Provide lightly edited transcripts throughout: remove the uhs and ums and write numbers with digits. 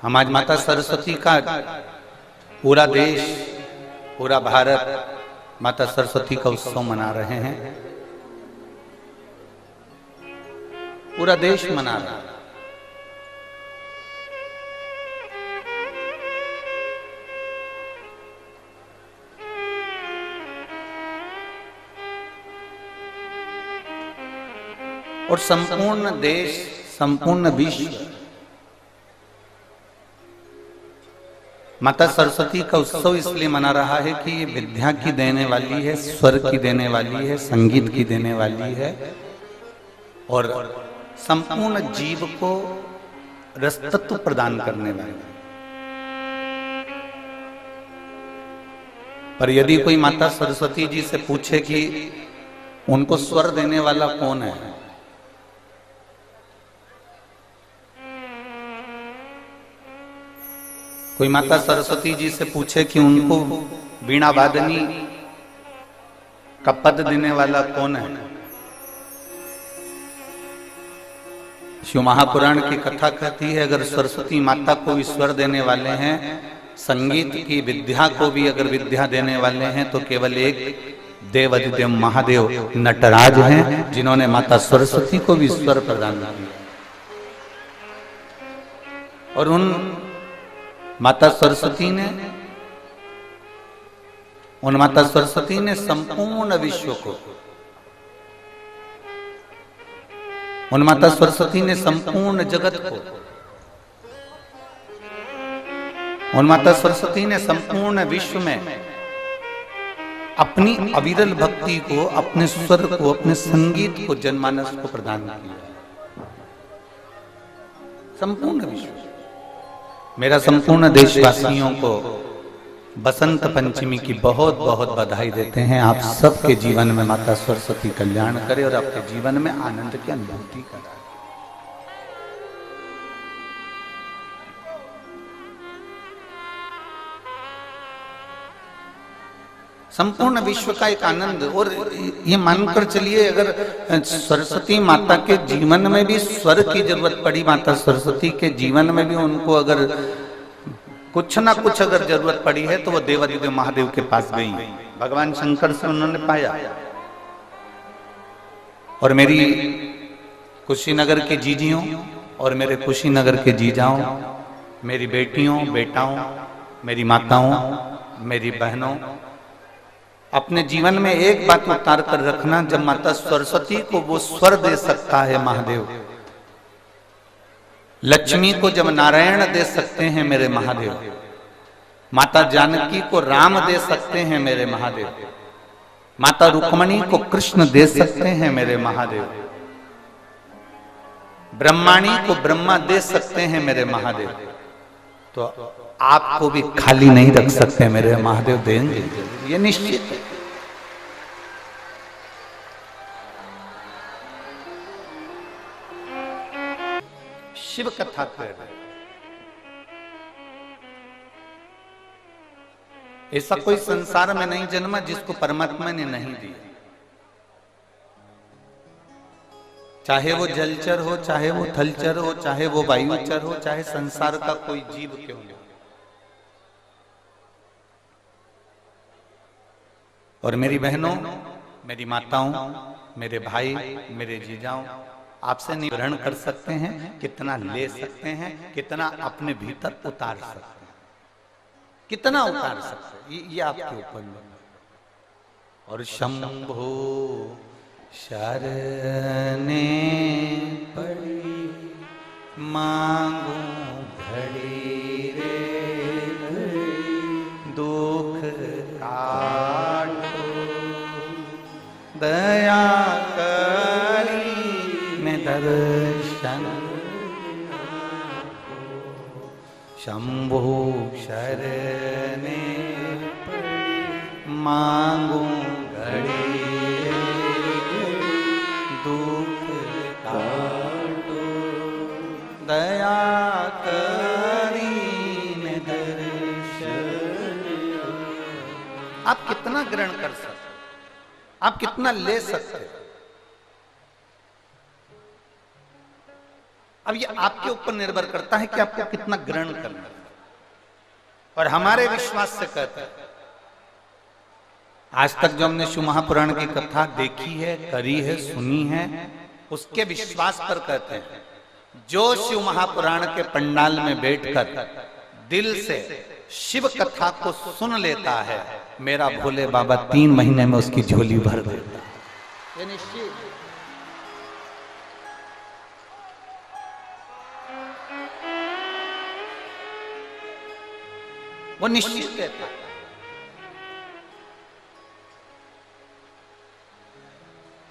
हम आज माता सरस्वती का पूरा देश, पूरा भारत माता सरस्वती का उत्सव मना रहे हैं। पूरा देश मना रहा है। और संपूर्ण देश, संपूर्ण विश्व माता सरस्वती का उत्सव इसलिए मना रहा है कि ये विद्या की देने वाली है, स्वर की देने वाली है, संगीत की देने वाली है और संपूर्ण जीव को रसतत्व प्रदान करने वाली है। पर यदि कोई माता सरस्वती जी से पूछे कि उनको स्वर देने वाला कौन है, कोई माता सरस्वती जी से पूछे कि उनको वीणा वादनी का पद देने वाला कौन है, शिव महापुराण की कथा कहती है अगर सरस्वती माता को भी स्वर देने वाले हैं, संगीत की विद्या को भी अगर विद्या देने वाले हैं, तो केवल एक देवाधिदेव महादेव नटराज हैं, जिन्होंने माता सरस्वती को भी स्वर प्रदान किया। और उन माता सरस्वती ने संपूर्ण विश्व को, उन माता सरस्वती ने संपूर्ण जगत को, उन माता सरस्वती ने संपूर्ण विश्व में अपनी अविरल भक्ति को, अपने स्वर को, अपने संगीत को, जनमानस को प्रदान किया। संपूर्ण विश्व। मेरा संपूर्ण देशवासियों को बसंत पंचमी की बहुत बहुत बधाई देते हैं। आप सबके जीवन में माता सरस्वती कल्याण करे और आपके जीवन में आनंद की अनुभूति कराए। संपूर्ण विश्व का एक आनंद। और ये मानकर चलिए अगर सरस्वती माता के जीवन में भी स्वर की जरूरत पड़ी, माता सरस्वती के जीवन में भी उनको अगर कुछ ना कुछ अगर जरूरत पड़ी है, तो वो देवाधिदेव महादेव के पास गई, भगवान शंकर से उन्होंने पाया। और मेरी कुशीनगर के जीजियों और मेरे कुशीनगर के जीजाओं, मेरी बेटियों, बेटाओं, मेरी माताओं, मेरी बहनों, अपने जीवन में एक बात उतार कर रखना, जब माता सरस्वती को वो स्वर दे सकता है महादेव, लक्ष्मी को जब नारायण दे सकते हैं मेरे महादेव, माता जानकी को राम दे सकते हैं मेरे महादेव, माता रुक्मणी को कृष्ण दे सकते हैं मेरे महादेव, ब्रह्माणी को ब्रह्मा दे सकते हैं मेरे महादेव, तो आपको भी खाली नहीं रख सकते मेरे महादेव, देंगे, ये निश्चित है। शिव कथा कर रहे, ऐसा कोई संसार में नहीं जन्मा जिसको परमात्मा ने नहीं दिया। चाहे वो जलचर हो, चाहे वो थलचर हो, चाहे वो वायुचर हो, चाहे संसार का कोई जीव क्यों हो। और मेरी बहनों, मेरी माताओं, मेरे भाई, मेरे जीजाओं, आपसे नहीं ग्रहण कर सकते हैं, कितना ले सकते हैं, कितना अपने भीतर उतार सकते हैं, कितना उतार सकते हैं, ये आपके ऊपर है। और शंभो शरणे पड़ी मांगू घड़ी रे, दुख काटो दया करी में दर्शन, शंभो शरणे मांगू घड़ी दुख काटो दया करी में दर्शन। आप कितना ग्रहण कर सकते, आप कितना ले सकते। अब ये आपके ऊपर निर्भर करता है कि आपको कितना ग्रहण करना है। और हमारे विश्वास से कहते हैं, आज तक जो हमने शिव महापुराण की कथा देखी है, करी है, सुनी है, उसके विश्वास पर कहते हैं, जो शिव महापुराण के पंडाल में बैठकर दिल से शिव कथा को सुन लेता है, मेरा भोले बाबा 3 महीने में उसकी झोली भर देता है। ये निश्चित, वो निश्चित कहता है।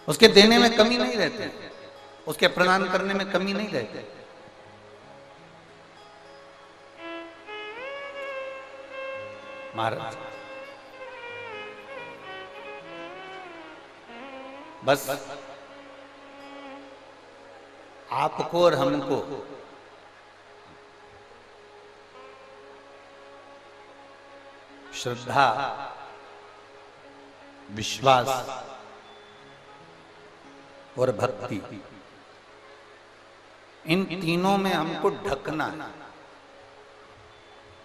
उसके देने में कमी नहीं रहती, उसके प्रदान करने में कमी नहीं रहती। महाराज बस आपको और हमको श्रद्धा, विश्वास और भक्ति, इन तीनों में हमको ढकना है,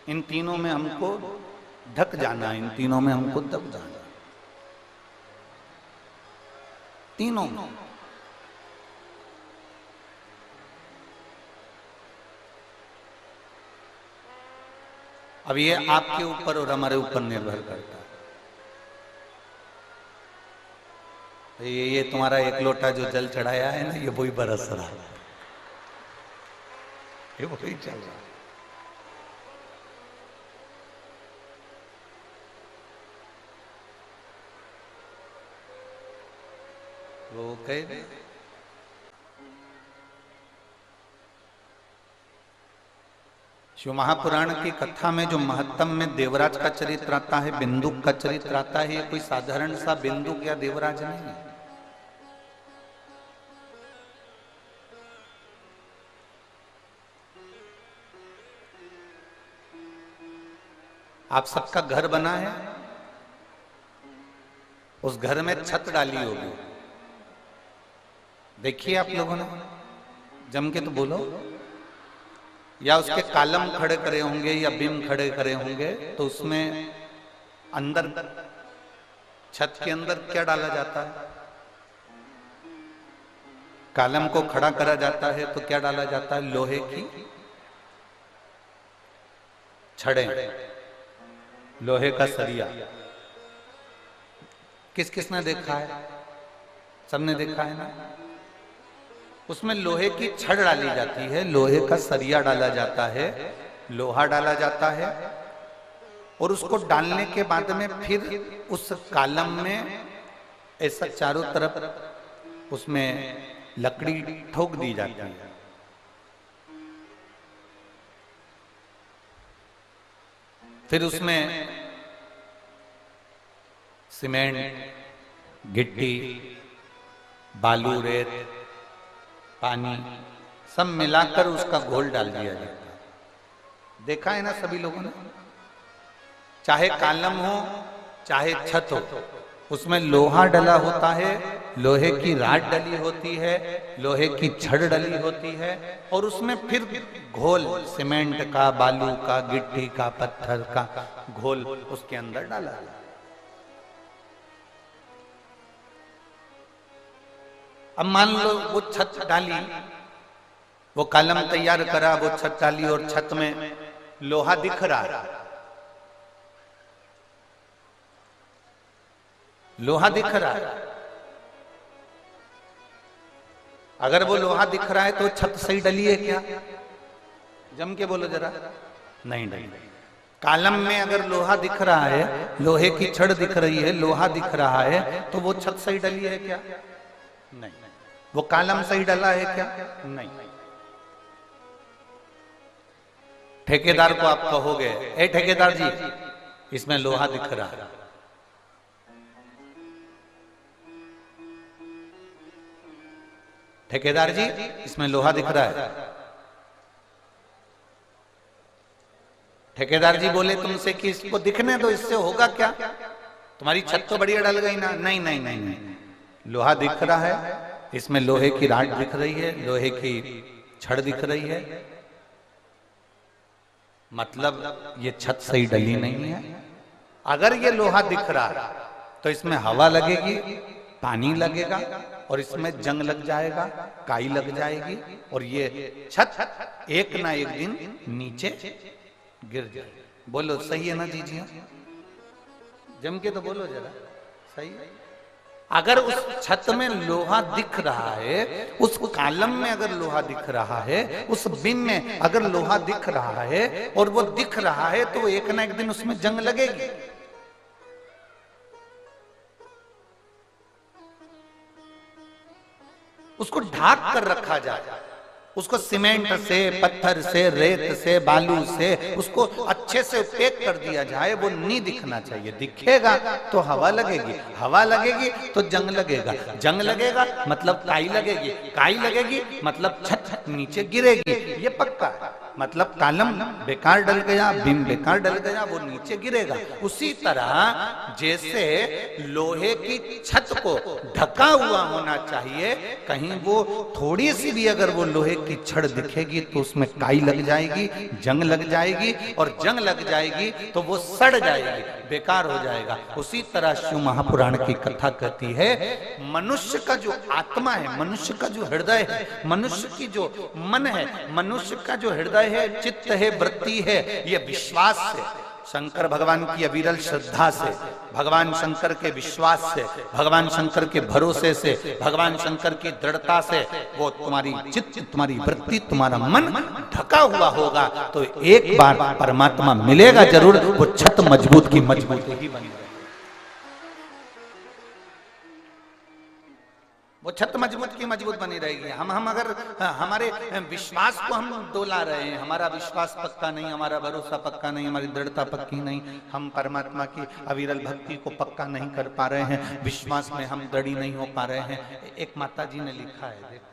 इन तीनों में हमको ढक जाना, इन तीनों में हमको दब जाना, तीनों में। अब ये आपके ऊपर और हमारे ऊपर निर्भर करता है। ये तुम्हारा 1 लोटा जो जल चढ़ाया है ना, ये वही बरस रहा है, ये वही चल रहा है। वो कहे शिव महापुराण की कथा में जो महत्तम में देवराज का चरित्र आता है, बिंदुक का चरित्र आता है, ये कोई साधारण सा बिंदुक या देवराज नहीं है। आप सबका घर बना है, उस घर में छत डाली होगी, देखिए आप लोगों ने, जम के तो बोलो, या उसके कालम खड़े करे होंगे या बीम खड़े करे होंगे, तो उसमें अंदर छत के अंदर क्या डाला जाता है? कालम को खड़ा करा जाता है तो क्या डाला जाता है? लोहे की छड़े, लोहे का सरिया। किस किस ने देखा है? सबने देखा है ना? उसमें लोहे की छड़ डाली जाती है, लोहे का सरिया डाला जाता है, लोहा डाला जाता है, और उसको डालने के बाद में फिर उस कालम में ऐसा चारों तरफ उसमें लकड़ी ठोक दी जाती है। फिर उसमें सीमेंट, गिट्टी, बालू, रेत, पानी सब मिलाकर उसका घोल डाल दिया जाता है। देखा है ना सभी लोगों ने? चाहे कालम हो चाहे छत हो, उसमें लोहा डला होता है, लोहे की राड डली होती है, लोहे की छड़ डली होती है, और उसमें फिर घोल सीमेंट का, बालू का, गिट्टी का, पत्थर का घोल उसके अंदर डाला है। अब मान लो वो छत डाली, वो कालम तैयार करा, वो छत डाली और छत में लोहा दिख रहा है, लोहा दिख रहा है। अगर वो लोहा दिख रहा है तो छत सही डली है क्या? जम के बोलो जरा। नहीं डली। कालम में अगर लोहा दिख रहा है, लोहे की छड़ दिख रही है, लोहा दिख रहा है, तो वो छत सही डली है क्या? नहीं। वो कालम सही डला है क्या? नहीं। ठेकेदार को आप कहोगे, ए ठेकेदार जी, इसमें लोहा दिख रहा है, ठेकेदार जी इसमें लोहा दिख रहा है। ठेकेदार जी बोले तुमसे कि इसको दिखने दो, इससे होगा क्या? तुम्हारी छत तो बढ़िया डल गई ना। नहीं नहीं नहीं नहीं, लोहा दिख रहा है, इसमें लोहे की राड दिख रही है, लोहे की छड़ दिख रही है, मतलब ये छत सही डली नहीं है। अगर ये लोहा दिख रहा है तो इसमें हवा लगेगी, पानी लगेगा और इसमें जंग लग जाएगा, काई लग जाएगी और ये छत एक ना एक दिन नीचे गिर जाएगी। बोलो सही है ना दीजिए, जम के तो बोलो जरा, सही है। अगर उस छत में लोहा दिख रहा है, उस कॉलम में अगर लोहा दिख रहा है, उस बीम में अगर लोहा दिख रहा है और वो दिख रहा है तो एक ना एक दिन उसमें जंग लगेगी। उसको ढाक कर रखा जाए, उसको सीमेंट से, पत्थर से, रेत से, बालू से उसको अच्छे से पैक कर दिया जाए। वो नहीं दिखना चाहिए, दिखेगा तो हवा लगेगी, हवा लगेगी तो जंग लगेगा, जंग लगेगा मतलब काई लगेगी, काई लगेगी मतलब छत नीचे गिरेगी। ये पक्का है, मतलब कॉलम बेकार डल गया, बीम बेकार डल गया, वो नीचे गिरेगा। उसी तरह जैसे लोहे की छत को ढका हुआ होना चाहिए, कहीं वो थोड़ी सी भी अगर वो लोहे की छड़ दिखेगी तो उसमें काई लग जाएगी, जंग लग जाएगी और जंग लग जाएगी तो वो सड़ जाएगी, बेकार हो जाएगा। उसी तरह शिव महापुराण की कथा कहती है, मनुष्य का जो आत्मा है, मनुष्य का जो हृदय है, मनुष्य की जो मन है, मनुष्य का जो हृदय है, चित्त है, वृत्ति है, ये विश्वास से, शंकर भगवान की अविरल श्रद्धा से, भगवान शंकर के विश्वास से, भगवान शंकर के भरोसे से, भगवान शंकर की दृढ़ता से वो तुम्हारी चित्त, तुम्हारी वृत्ति, तुम्हारा मन ढका हुआ होगा तो एक बार परमात्मा मिलेगा जरूर। वो छत मजबूत की मजबूत ही बनी रहेगी, वो छत मजबूत की मजबूत बनी रहेगी। हम अगर हमारे विश्वास को हम डोला रहे हैं, हमारा विश्वास पक्का नहीं, हमारा भरोसा पक्का नहीं, हमारी दृढ़ता पक्की नहीं, हम परमात्मा की अविरल भक्ति को पक्का नहीं कर पा रहे हैं, विश्वास में हम दृढ़ नहीं हो पा रहे हैं। एक माता जी ने लिखा है, देखो,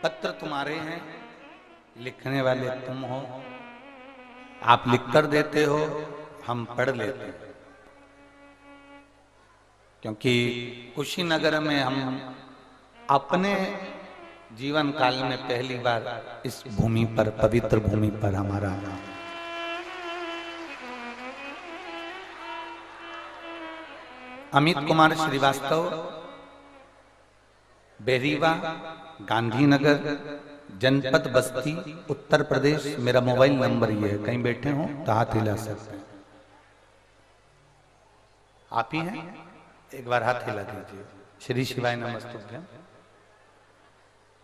पत्र तुम्हारे हैं, लिखने वाले तुम हो, आप लिख कर देते हो, हम पढ़ लेते हैं। क्योंकि कुशीनगर में हम अपने जीवन काल में पहली बार इस भूमि पर, पवित्र भूमि पर हमारा अमित कुमार श्रीवास्तव, बेरीवा, गांधीनगर, जनपद बस्ती, उत्तर प्रदेश। मेरा मोबाइल नंबर ये है, कहीं बैठे हो तो हाथ हिला सकते हैं। आप ही हैं, एक बार हाथ हिला दीजिए। श्री शिवाय नमस्तुभ्यम।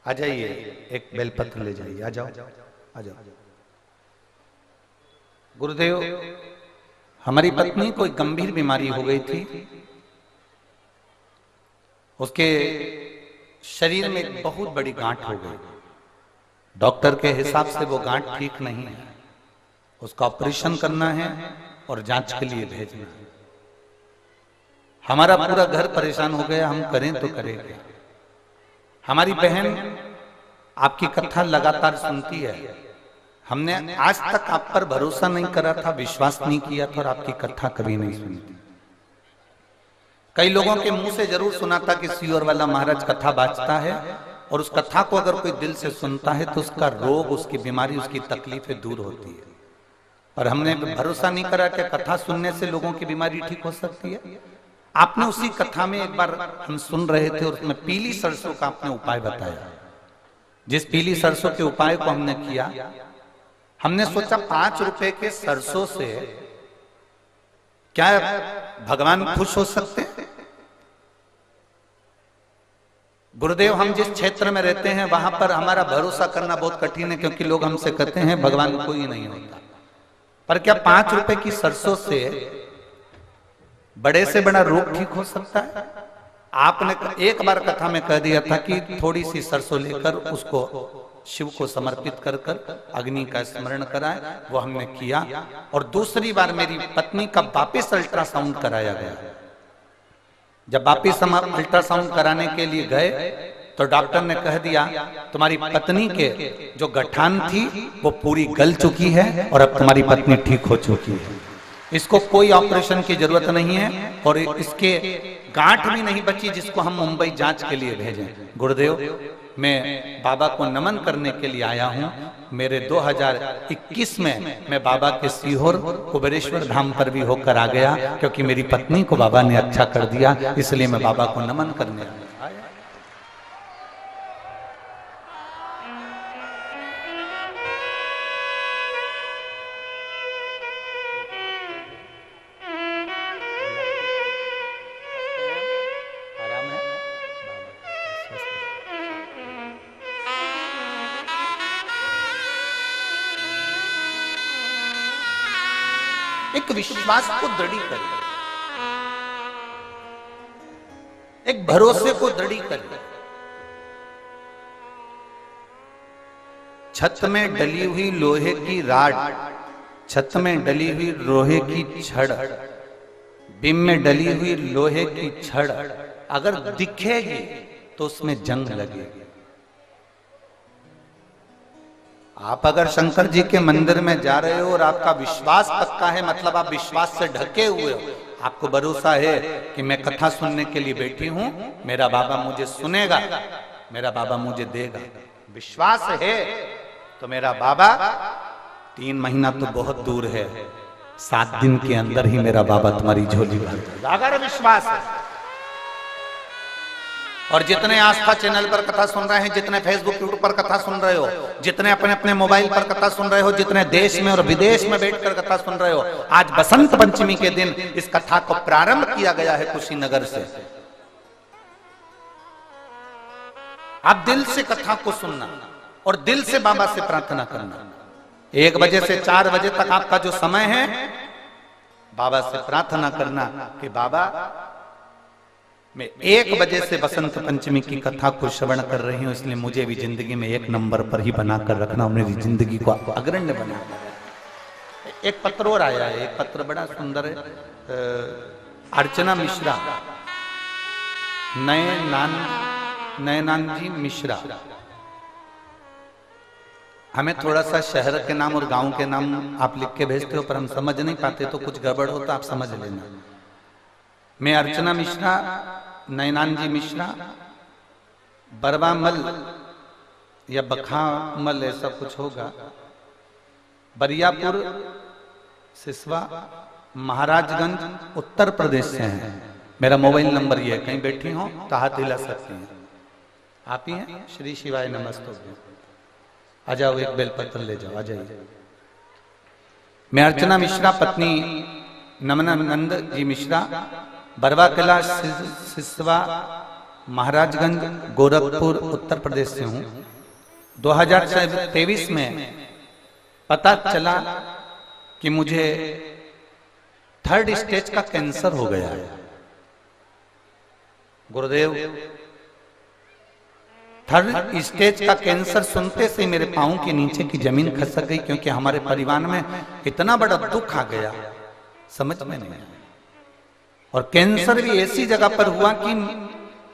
आ जाइए, एक बेलपत्र ले जाइए, आ जाओ, आ जाओ। गुरुदेव, हमारी पत्नी को एक गंभीर बीमारी हो गई थी, उसके शरीर में एक बहुत बड़ी गांठ हो गई। डॉक्टर के हिसाब से वो गांठ ठीक नहीं है, उसका ऑपरेशन करना है और जांच के लिए भेजना है। हमारा पूरा घर परेशान हो गया, हम करें तो करें क्या। हमारी बहन आपकी कथा लगातार सुनती है, हमने आज तक आप पर भरोसा नहीं करा था, विश्वास नहीं किया था और आपकी कथा कभी नहीं सुनी थी। कई लोगों के मुंह से जरूर सुना था कि सीहोर वाला महाराज कथा बाजता है और उस कथा को अगर कोई दिल से सुनता है तो उसका रोग, उसकी बीमारी, उसकी तकलीफें दूर होती है। और हमने भरोसा नहीं करा कि कथा सुनने से लोगों की बीमारी ठीक हो सकती है। आपने उसी कथा में एक बार हम सुन रहे थे और उसमें पीली सरसों का आपने उपाय बताया। जिस पीली सरसों के उपाय को हमने किया, हमने सोचा 5 रुपए के सरसों से क्या भगवान खुश हो सकते हैं? गुरुदेव, हम जिस क्षेत्र में रहते हैं वहां पर हमारा भरोसा करना बहुत कठिन है, क्योंकि लोग हमसे कहते हैं भगवान कोई नहीं होता। पर क्या 5 रुपए की सरसों से बड़े से बड़ा रोग ठीक हो सकता है? आपने एक बार कथा में कह दिया था कि थोड़ी सी सरसों लेकर उसको शिव को समर्पित कर अग्नि का स्मरण कराए, वो हमने किया। और दूसरी बार मेरी पत्नी का वापिस अल्ट्रासाउंड कराया गया। जब वापिस हम अल्ट्रासाउंड कराने के लिए गए तो डॉक्टर ने कह दिया तुम्हारी पत्नी के जो गठान थी वो पूरी गल चुकी है और अब तुम्हारी पत्नी ठीक हो चुकी है, इसको कोई ऑपरेशन की जरूरत नहीं है और इसके गांठ भी नहीं बची जिसको हम मुंबई जांच के लिए भेजें। गुरुदेव, मैं बाबा को नमन करने के लिए आया हूं। मेरे 2021 में मैं बाबा के सीहोर कुबेरेश्वर धाम पर भी होकर आ गया, क्योंकि मेरी पत्नी को बाबा ने अच्छा कर दिया, इसलिए मैं बाबा को नमन करने आया। एक विश्वास को दृढ़ी करें, एक भरोसे को दृढ़ी करें। छत में डली हुई लोहे की राड, छत में डली हुई लोहे की छड़, बिम में डली हुई लोहे की छड़ अगर दिखेगी तो उसमें जंग लगेगी। आप अगर शंकर जी के मंदिर में जा रहे हो और आपका विश्वास पक्का है, मतलब आप विश्वास से ढके हुए हो, आपको भरोसा है कि मैं कथा सुनने के लिए बैठी हूं, मेरा बाबा मुझे सुनेगा, मेरा बाबा मुझे देगा, विश्वास है तो मेरा बाबा 3 महीना तो बहुत दूर है, 7 दिन के अंदर ही मेरा बाबा तुम्हारी झोली भर देगा, अगर विश्वास है। और जितने आस्था चैनल पर कथा सुन रहे हैं, जितने फेसबुक यूट्यूब पर कथा सुन रहे हो, जितने अपने अपने मोबाइल पर कथा सुन रहे हो, जितने देश में और विदेश में बैठकर कथा सुन रहे हो, आज बसंत पंचमी के दिन इस कथा को प्रारंभ किया गया है कुशीनगर से। आप दिल से कथा को सुनना और दिल से बाबा से प्रार्थना करना। 1 बजे से 4 बजे तक आपका जो समय है, बाबा से प्रार्थना करना कि बाबा मैं 1 बजे से बसंत पंचमी की कथा को श्रवण कर रही हूं, इसलिए मुझे भी जिंदगी में 1 नंबर पर ही बनाकर रखना और मेरी जिंदगी को अग्रण्य बनाना। एक पत्र और आया है, एक पत्र बड़ा सुंदर है, अर्चना मिश्रा, नयनान जी मिश्रा। हमें थोड़ा सा शहर के नाम और गांव के नाम आप लिख के भेजते हो, पर हम समझ नहीं पाते, तो कुछ गड़बड़ हो तो आप समझ लेना। मैं अर्चना मिश्रा, नयनान जी मिश्रा, बरवामल या बखामल ऐसा कुछ होगा, बरियापुर सिसवा महाराजगंज उत्तर प्रदेश से हैं। मेरा मोबाइल नंबर ये है, कहीं बैठी हो तो हाथ हिला सकती हैं। आप ही हैं? श्री शिवाय नमस्तुभ्यं। आ जाओ, एक बेलपत्र ले जाओ, आ जाइए। मैं अर्चना मिश्रा, पत्नी नमनानंद जी मिश्रा, बरवा किला सिसवा महाराजगंज गोरखपुर उत्तर प्रदेश से हूं। 2023 में पता चला कि मुझे 3rd स्टेज का कैंसर हो गया है। गुरुदेव, 3rd स्टेज का कैंसर सुनते से मेरे पांव के नीचे की जमीन खसक गई, क्योंकि हमारे परिवार में इतना बड़ा दुख आ गया, समझ में नहीं आया। और कैंसर भी ऐसी जगह पर हुआ कि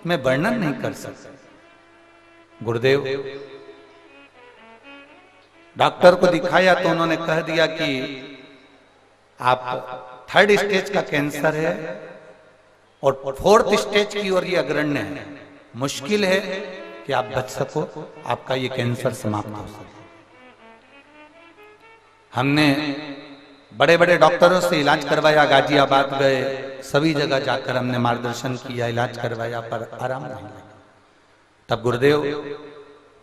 मैं वर्णन नहीं कर सकता। गुरुदेव, डॉक्टर को दिखाया तो उन्होंने कह दिया कि आप 3rd स्टेज का कैंसर है और 4th स्टेज की ओर ये अग्रण्य है, मुश्किल है कि आप बच सको, आपका ये कैंसर समाप्त हो सके। हमने बड़े बड़े डॉक्टरों से इलाज करवाया, गाजियाबाद गए, सभी जगह जाकर हमने मार्गदर्शन किया, इलाज करवाया, पर आराम नहीं लगा। तब गुरुदेव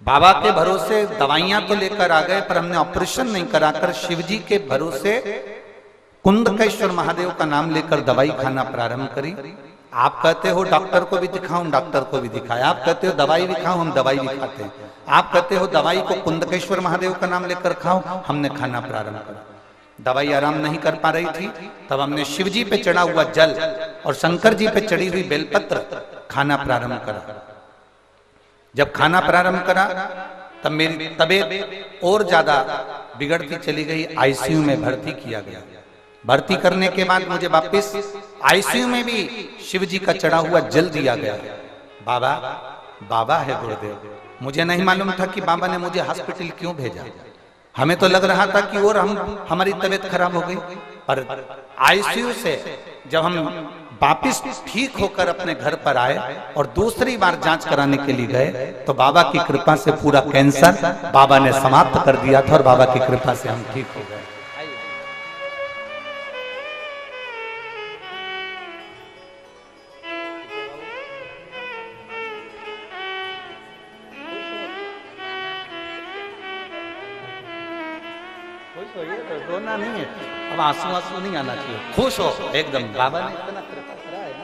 बाबा के भरोसे दवाइयां तो लेकर आ गए, पर हमने ऑपरेशन नहीं कराकर शिवजी के भरोसे कुंदकेश्वर महादेव का नाम लेकर दवाई खाना प्रारंभ करी। आप कहते हो डॉक्टर को भी दिखाऊं, डॉक्टर को भी दिखाए। आप कहते हो दवाई भी खाऊं, हम दवाई भी खाते हैं। आप कहते हो दवाई को कुंदकेश्वर महादेव का नाम लेकर खाओ, हमने खाना प्रारंभ करा। दवाई आराम नहीं कर पा रही थी, तब हमने शिव जी पे चढ़ा हुआ जल और शंकर जी पे चढ़ी हुई बेलपत्र खाना प्रारंभ करा। जब खाना प्रारंभ करा तब मेरी तबीयत और ज्यादा बिगड़ती चली गई। आईसीयू में भर्ती किया गया। भर्ती करने के बाद मुझे वापस आईसीयू में भी शिव जी का चढ़ा हुआ जल दिया गया। बाबा बाबा है गुरुदेव। मुझे नहीं मालूम था कि बाबा ने मुझे हॉस्पिटल क्यों भेजा। हमें तो लग रहा था कि और हमारी तबीयत खराब हो गई। पर आईसीयू से जब हम वापिस ठीक होकर अपने घर पर आए और दूसरी बार जांच कराने के लिए गए तो बाबा की कृपा से पूरा कैंसर बाबा ने समाप्त कर दिया था और बाबा की कृपा से हम ठीक हो गए। रोना नहीं है, अब आंसू आंसू नहीं आना चाहिए, खुश हो एकदम। बाबा ने इतना कृपा करा है ना।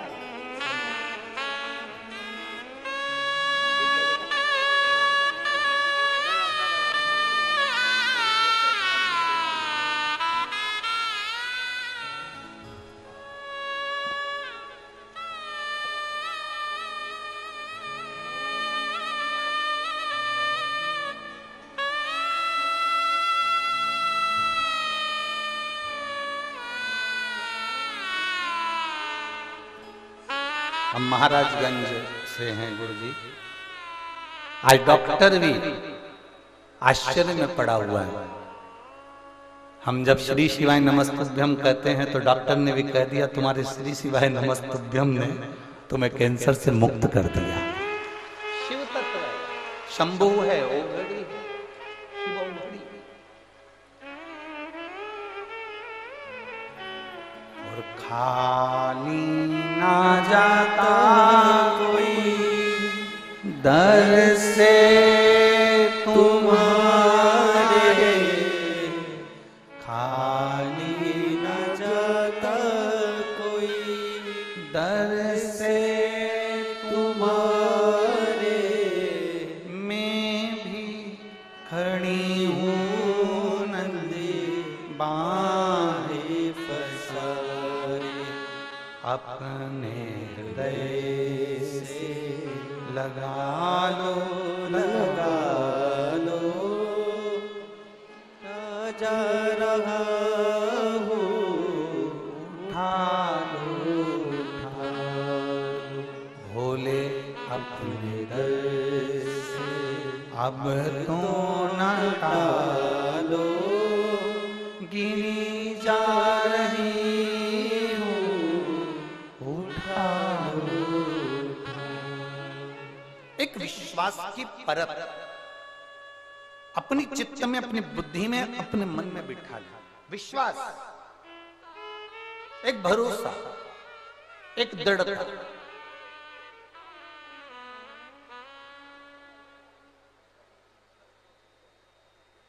हम महाराजगंज से हैं गुरुजी। आज डॉक्टर भी आश्चर्य में पड़ा हुआ है। हम जब श्री शिवाय नमस्तुभ्यम कहते हैं तो डॉक्टर ने भी कह दिया तुम्हारे श्री शिवाय नमस्तुभ्यम ने तुम्हें कैंसर से मुक्त कर दिया। शिव तत्व है, शंभु है, ओघड़ी है, शिव ओघड़ी। और खाली ना जाता कोई दर से तुम्हारे, खाली ना जाता कोई दर से तुम्हारे। मैं भी खड़ी हूँ नंदी बाहें पसारे, अपने हृदय से लगा लो जा रहा हूँ, उठा लो भोले अपने दर से अब तो न टालो, गिनी जा रही एक विश्वास की परत अपनी चित्त में, अपनी बुद्धि में, अपने मन में बिठा लिया। विश्वास, एक भरोसा, एक दृढ़ता।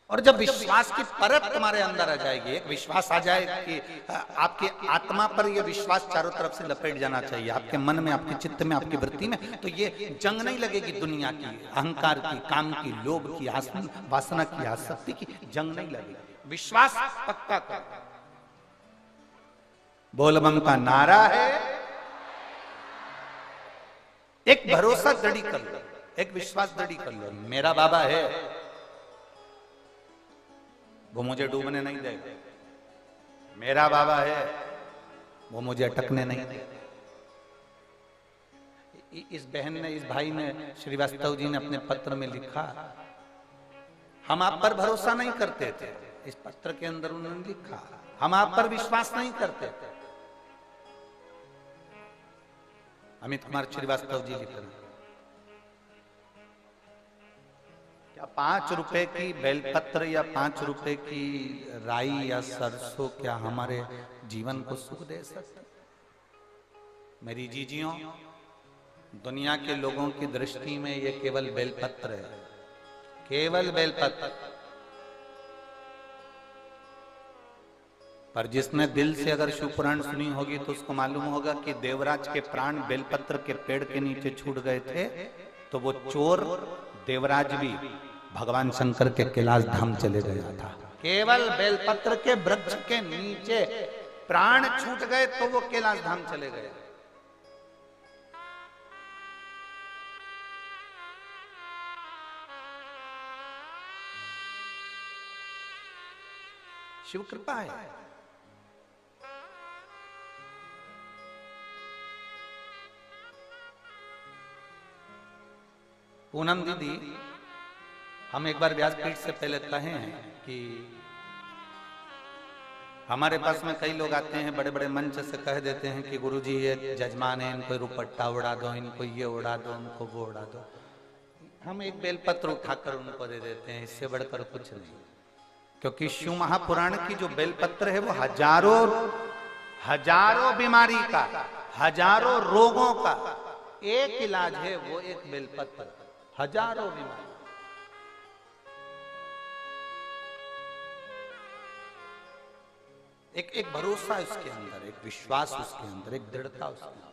और जब विश्वास की परत तुम्हारे अंदर आ जाएगी, एक विश्वास आ जाए कि आपकी आत्मा पर यह विश्वास चारों तरफ से लपेट जाना चाहिए, आपके मन में, आपके चित्त में, आपकी वृत्ति में, तो ये जंग नहीं लगेगी दुनिया की, अहंकार की, काम की, लोभ की, वासना की, आसक्ति की जंग नहीं लगेगी। विश्वास पक्का कर, बोल बम का नारा है। एक भरोसा दृढ़ कर लो, एक विश्वास दृढ़ कर लो, मेरा बाबा है, वो मुझे डूबने नहीं देगा। मेरा बाबा है, वो मुझे अटकने नहीं देगा। इस बहन ने, इस भाई ने, श्रीवास्तव जी ने अपने पत्र में लिखा, हम आप पर भरोसा नहीं करते थे। इस पत्र के अंदर उन्होंने लिखा, हम आप पर विश्वास नहीं करते थे। अमित कुमार श्रीवास्तव जी लिख रहे, क्या 5 रुपए की बेलपत्र या 5 रुपए की राई या सरसों क्या हमारे जीवन को सुख दे सकते? मेरी जीजियों, दुनिया के लोगों की दृष्टि में ये केवल बेलपत्र है, केवल बेलपत्र। पर जिसने दिल से अगर शिव पुराण सुनी होगी तो उसको मालूम होगा कि देवराज के प्राण बेलपत्र के पेड़ के नीचे छूट गए थे, तो वो चोर देवराज भी भगवान शंकर के कैलाश धाम चले गया था। केवल बेलपत्र के वृक्ष के नीचे प्राण छूट गए तो वो कैलाश धाम चले गए। शिव कृपा है। पूनम दीदी, हम एक बार व्यासपीठ से पहले कहे हैं कि हमारे पास में कई लोग आते हैं, बड़े बड़े मंच से कह देते हैं कि गुरुजी ये जजमान है, इनको रुपट्टा उड़ा दो, इनको ये उड़ा दो, उनको वो उड़ा दो। हम एक बेलपत्र उठाकर उनको दे देते हैं, इससे बढ़कर कुछ नहीं। क्योंकि शिव महापुराण की जो बेलपत्र है वो हजारों बीमारी का, हजारों रोगों का एक इलाज है, वो एक बेलपत्र। हजारों बीमारी, एक भरोसा उसके अंदर, एक विश्वास उसके अंदर, एक दृढ़ता उसके अंदर।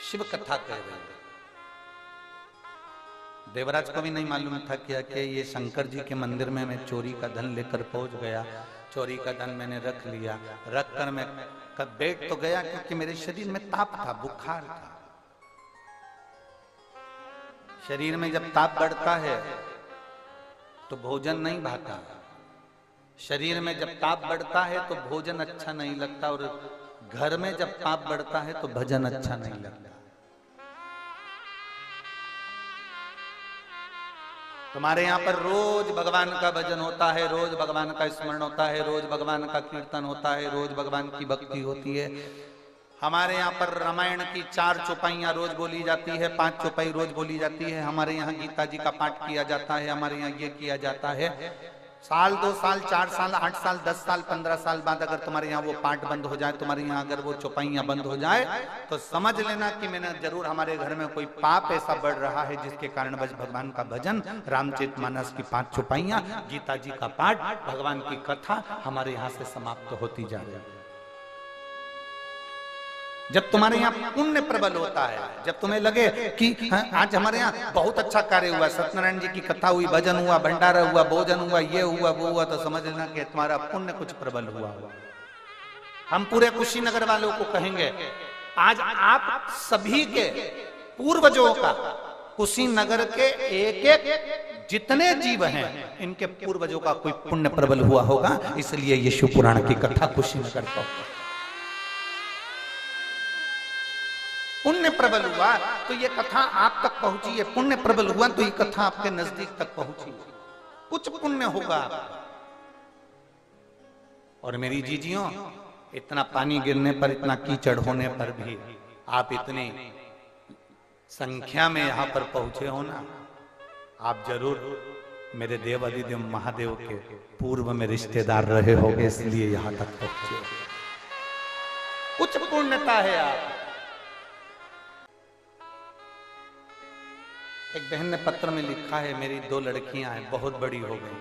शिव कथा कह रहे हैं। देवराज को भी नहीं मालूम था क्या कि ये शंकर जी के मंदिर में मैं चोरी का धन लेकर पहुंच गया, चोरी का धन मैंने रख लिया, रख कर मैं कब बैठ तो गया, क्योंकि मेरे शरीर में ताप था, बुखार था। शरीर में जब ताप बढ़ता है तो भोजन नहीं भाता, शरीर में जब ताप बढ़ता है तो भोजन अच्छा नहीं लगता, और घर में जब ताप बढ़ता है तो भजन अच्छा नहीं लगता। तुम्हारे यहाँ पर रोज भगवान का भजन होता है, रोज भगवान का स्मरण होता है, रोज भगवान का कीर्तन होता है, रोज भगवान की भक्ति होती है। हमारे यहाँ पर रामायण की 4 चौपाइयाँ रोज बोली जाती है, 5 चौपाई रोज बोली जाती है। हमारे यहाँ गीता जी का पाठ किया जाता है, हमारे यहाँ ये किया जाता है। साल 2 साल 4 साल 8 साल 10 साल 15 साल बाद अगर तुम्हारे यहाँ वो पाठ बंद हो जाए, तुम्हारे यहाँ अगर वो चौपाइयाँ बंद हो जाए, तो समझ लेना कि मैंने जरूर हमारे घर में कोई पाप ऐसा बढ़ रहा है जिसके कारण बस भगवान का भजन, रामचरितमानस की 5 चौपाइयाँ, गीता जी का पाठ, भगवान की कथा हमारे यहाँ से समाप्त होती जा रही है। जब तुम्हारे यहाँ पुण्य प्रबल होता है, जब तुम्हें लगे कि आज हमारे यहाँ बहुत अच्छा कार्य हुआ, सत्यनारायण जी की कथा हुई, भजन हुआ, भंडारा हुआ, भोजन हुआ, ये हुआ वो हुआ, तो समझ लेना कि तुम्हारा पुण्य कुछ प्रबल हुआ। हम पूरे कुशीनगर वालों को कहेंगे, आज आप सभी के पूर्वजों का, कुशीनगर के एक एक जितने जीव हैं, इनके पूर्वजों का कोई पुण्य प्रबल हुआ होगा, इसलिए ये शिव पुराण की कथा कुशीनगर को पुण्य प्रबल हुआ तो ये कथा आप तक पहुंची है, पुण्य प्रबल हुआ तो ये कथा आपके नजदीक तक पहुंची, कुछ पुण्य होगा। और मेरी जीजियों, इतना पानी गिरने पर, इतना कीचड़ होने पर भी आप इतनी संख्या में यहां पर पहुंचे हो ना, आप जरूर मेरे देव अधिदेव महादेव के पूर्व में रिश्तेदार रहे होगे, इसलिए यहां तक पहुंचे। कुछ पुण्यता है आप। एक बहन ने पत्र में लिखा है, मेरी 2 लड़कियां हैं, बहुत बड़ी हो गई।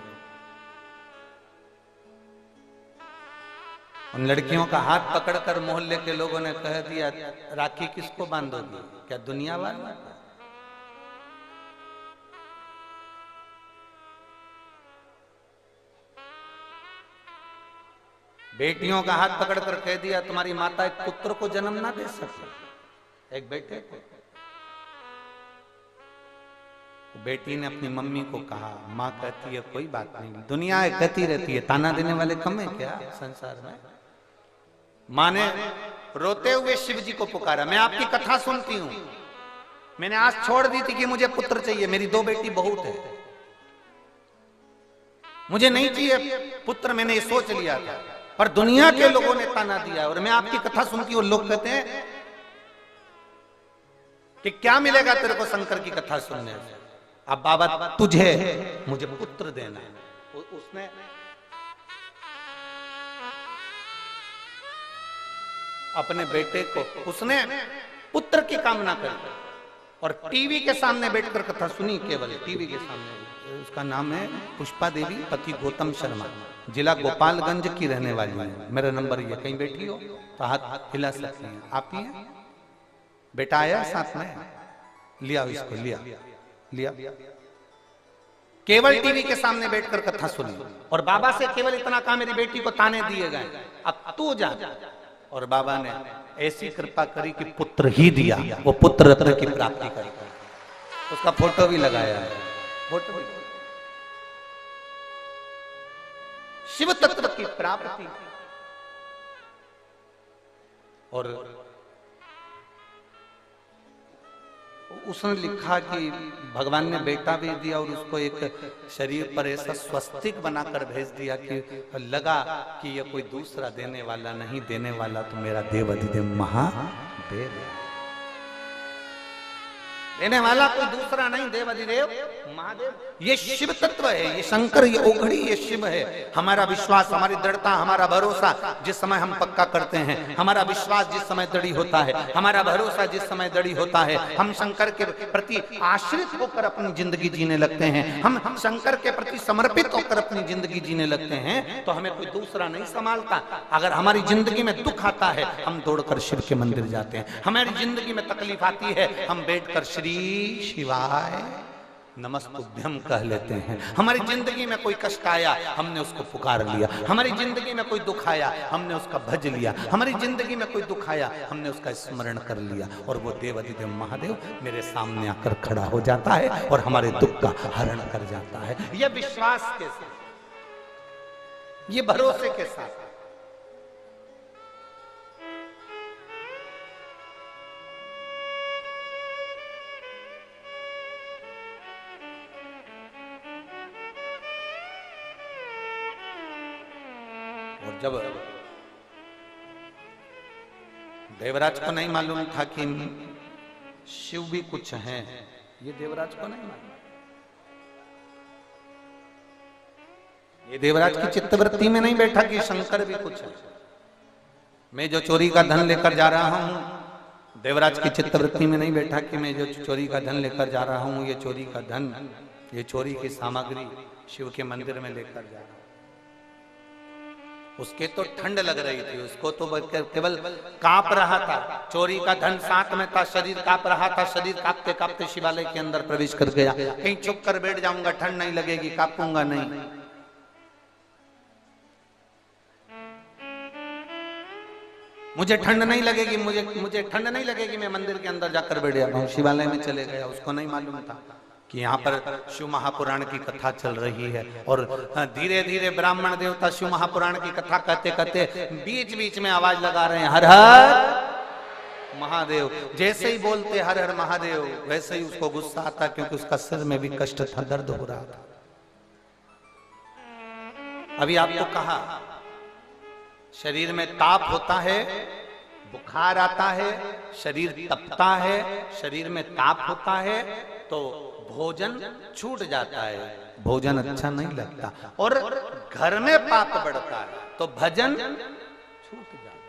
उन लड़कियों का हाथ पकड़कर मोहल्ले के लोगों ने कह दिया, राखी किसको बांधोगी, क्या दुनिया वाला? बेटियों का हाथ पकड़कर कह दिया, तुम्हारी माता एक पुत्र को जन्म ना दे सके, एक बेटे को। बेटी ने अपनी मम्मी को कहा, माँ कहती है कोई बात नहीं, दुनिया कहती रहती है, ताना देने वाले कम है क्या संसार में। माँ ने रोते हुए शिव जी को पुकारा, मैं आपकी कथा सुनती हूँ, मैंने आज छोड़ दी थी कि मुझे पुत्र चाहिए, मेरी 2 बेटी बहुत है, मुझे नहीं चाहिए पुत्र, मैंने ये सोच लिया था, पर दुनिया के लोगों ने ताना दिया और मैं आपकी कथा सुनती हूँ। लोग कहते हैं कि क्या मिलेगा तेरे को शंकर की कथा सुनने से, अब बाबा तुझे मुझे पुत्र देना है। उसने अपने बेटे को, उसने पुत्र की कामना कर, और टीवी के सामने बैठकर कथा सुनी, केवल टीवी के सामने। उसका नाम है पुष्पा देवी, पति गौतम शर्मा, जिला गोपालगंज की रहने वाली है। मेरा नंबर ये, कहीं बैठी हो तो हाथ हिला सकती हैं। आप ही हैं? बेटा आया साथ में, लिया इसको, लिया लिया। केवल टीवी के सामने बैठकर कथा सुनी और बाबा से केवल इतना कहा, मेरी बेटी को ताने दिए गए, अब तू जा। और बाबा ने ऐसी कृपा करी कि पुत्र ही दिया, वो पुत्र रत्न की प्राप्ति करी। उसका फोटो भी लगाया है, फोटो भी। शिव तत्व की प्राप्ति। और उसने लिखा कि भगवान ने बेटा भी दिया और उसको एक शरीर पर ऐसा स्वस्तिक बनाकर भेज दिया कि लगा कि ये कोई दूसरा देने वाला नहीं, देने वाला तो मेरा देव अधिदेव महादेव, देने वाला कोई दूसरा नहीं, देव अधिदेव महादेव। ये शिव तत्व है, ये शंकर, ये ओघड़ी, ये शिव है। हमारा विश्वास, हमारी दृढ़ता, हमारा भरोसा जिस समय हम पक्का करते हैं, हमारा विश्वास जिस समय दृढ़ होता है, हमारा भरोसा जिस समय दृढ़ होता है, हम शंकर के प्रति आश्रित होकर अपनी जिंदगी जीने लगते हैं, हम शंकर के प्रति समर्पित होकर अपनी जिंदगी जीने लगते हैं, तो हमें कोई दूसरा नहीं संभालता। अगर हमारी जिंदगी में दुख आता है, हम दौड़कर शिव के मंदिर जाते हैं। हमारी जिंदगी में तकलीफ आती है, हम बैठकर श्री शिवाय नमस्तुभ्यम कह लेते हैं। हमारी जिंदगी में कोई कष्ट आया, हमने उसको पुकार लिया। हमारी जिंदगी में कोई दुख आया, हमने उसका भज लिया। हमारी जिंदगी में कोई दुख आया, हमने उसका स्मरण कर लिया, और वो देव अधिदेव महादेव मेरे सामने आकर खड़ा हो जाता है और हमारे दुख का हरण कर जाता है। यह विश्वास के साथ, ये भरोसे के साथ। और जब देवराज को नहीं मालूम था कि शिव भी कुछ है, ये देवराज को नहीं मालूम, ये देवराज की चित्तवृत्ति में नहीं बैठा कि शंकर भी कुछ है। मैं जो चोरी का धन लेकर जा रहा हूं, देवराज की चित्तवृत्ति में नहीं बैठा कि मैं जो चोरी का धन लेकर जा रहा हूं, ये चोरी का धन, ये चोरी की सामग्री शिव के मंदिर में लेकर जा रहा हूं। उसके तो ठंड लग रही थी, उसको तो केवल कांप रहा था। चोरी का धन साथ में था, शरीर कांप रहा था। शरीर कांपते कांपते शिवालय के अंदर प्रवेश कर गया। कहीं चुप कर बैठ जाऊंगा, ठंड नहीं लगेगी, कांपूंगा नहीं। मुझे ठंड नहीं लगेगी, मुझे ठंड नहीं लगेगी, मैं मंदिर के अंदर जाकर बैठ जाता हूँ। शिवालय में चले गया। उसको नहीं मालूम था कि यहाँ पर शिव महापुराण की कथा चल रही है, और धीरे धीरे ब्राह्मण देवता शिव महापुराण की कथा कहते कहते बीच बीच में आवाज लगा रहे हैं, हर हर महादेव। जैसे ही बोलते हर हर महादेव, वैसे ही उसको गुस्सा आता, क्योंकि उसका सिर में भी कष्ट था, दर्द हो रहा था। अभी आपको कहा, शरीर में ताप होता है, बुखार आता है, शरीर तपता है, शरीर में ताप होता है, तो भोजन छूट जाता है, भोजन अच्छा नहीं लगता, और घर में पाप बढ़ता है तो भजन छूट जाता है,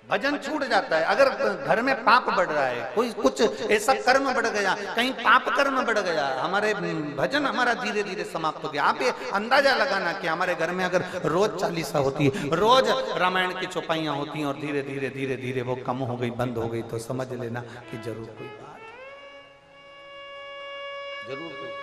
भजन छूट जाता है। अगर घर में पाप बढ़ रहा है, कोई कुछ ऐसा कर्म बढ़ गया, कहीं पाप कर्म बढ़ गया, हमारे भजन हमारा धीरे धीरे समाप्त हो गया। आप ये अंदाजा लगाना कि हमारे घर में अगर रोज चालीसा होती है, रोज रामायण की चौपाइयां होती हैं, और धीरे धीरे धीरे धीरे वो कम हो गई, बंद हो गई, तो समझ लेना कि जरूर कोई बात, जरूर कोई।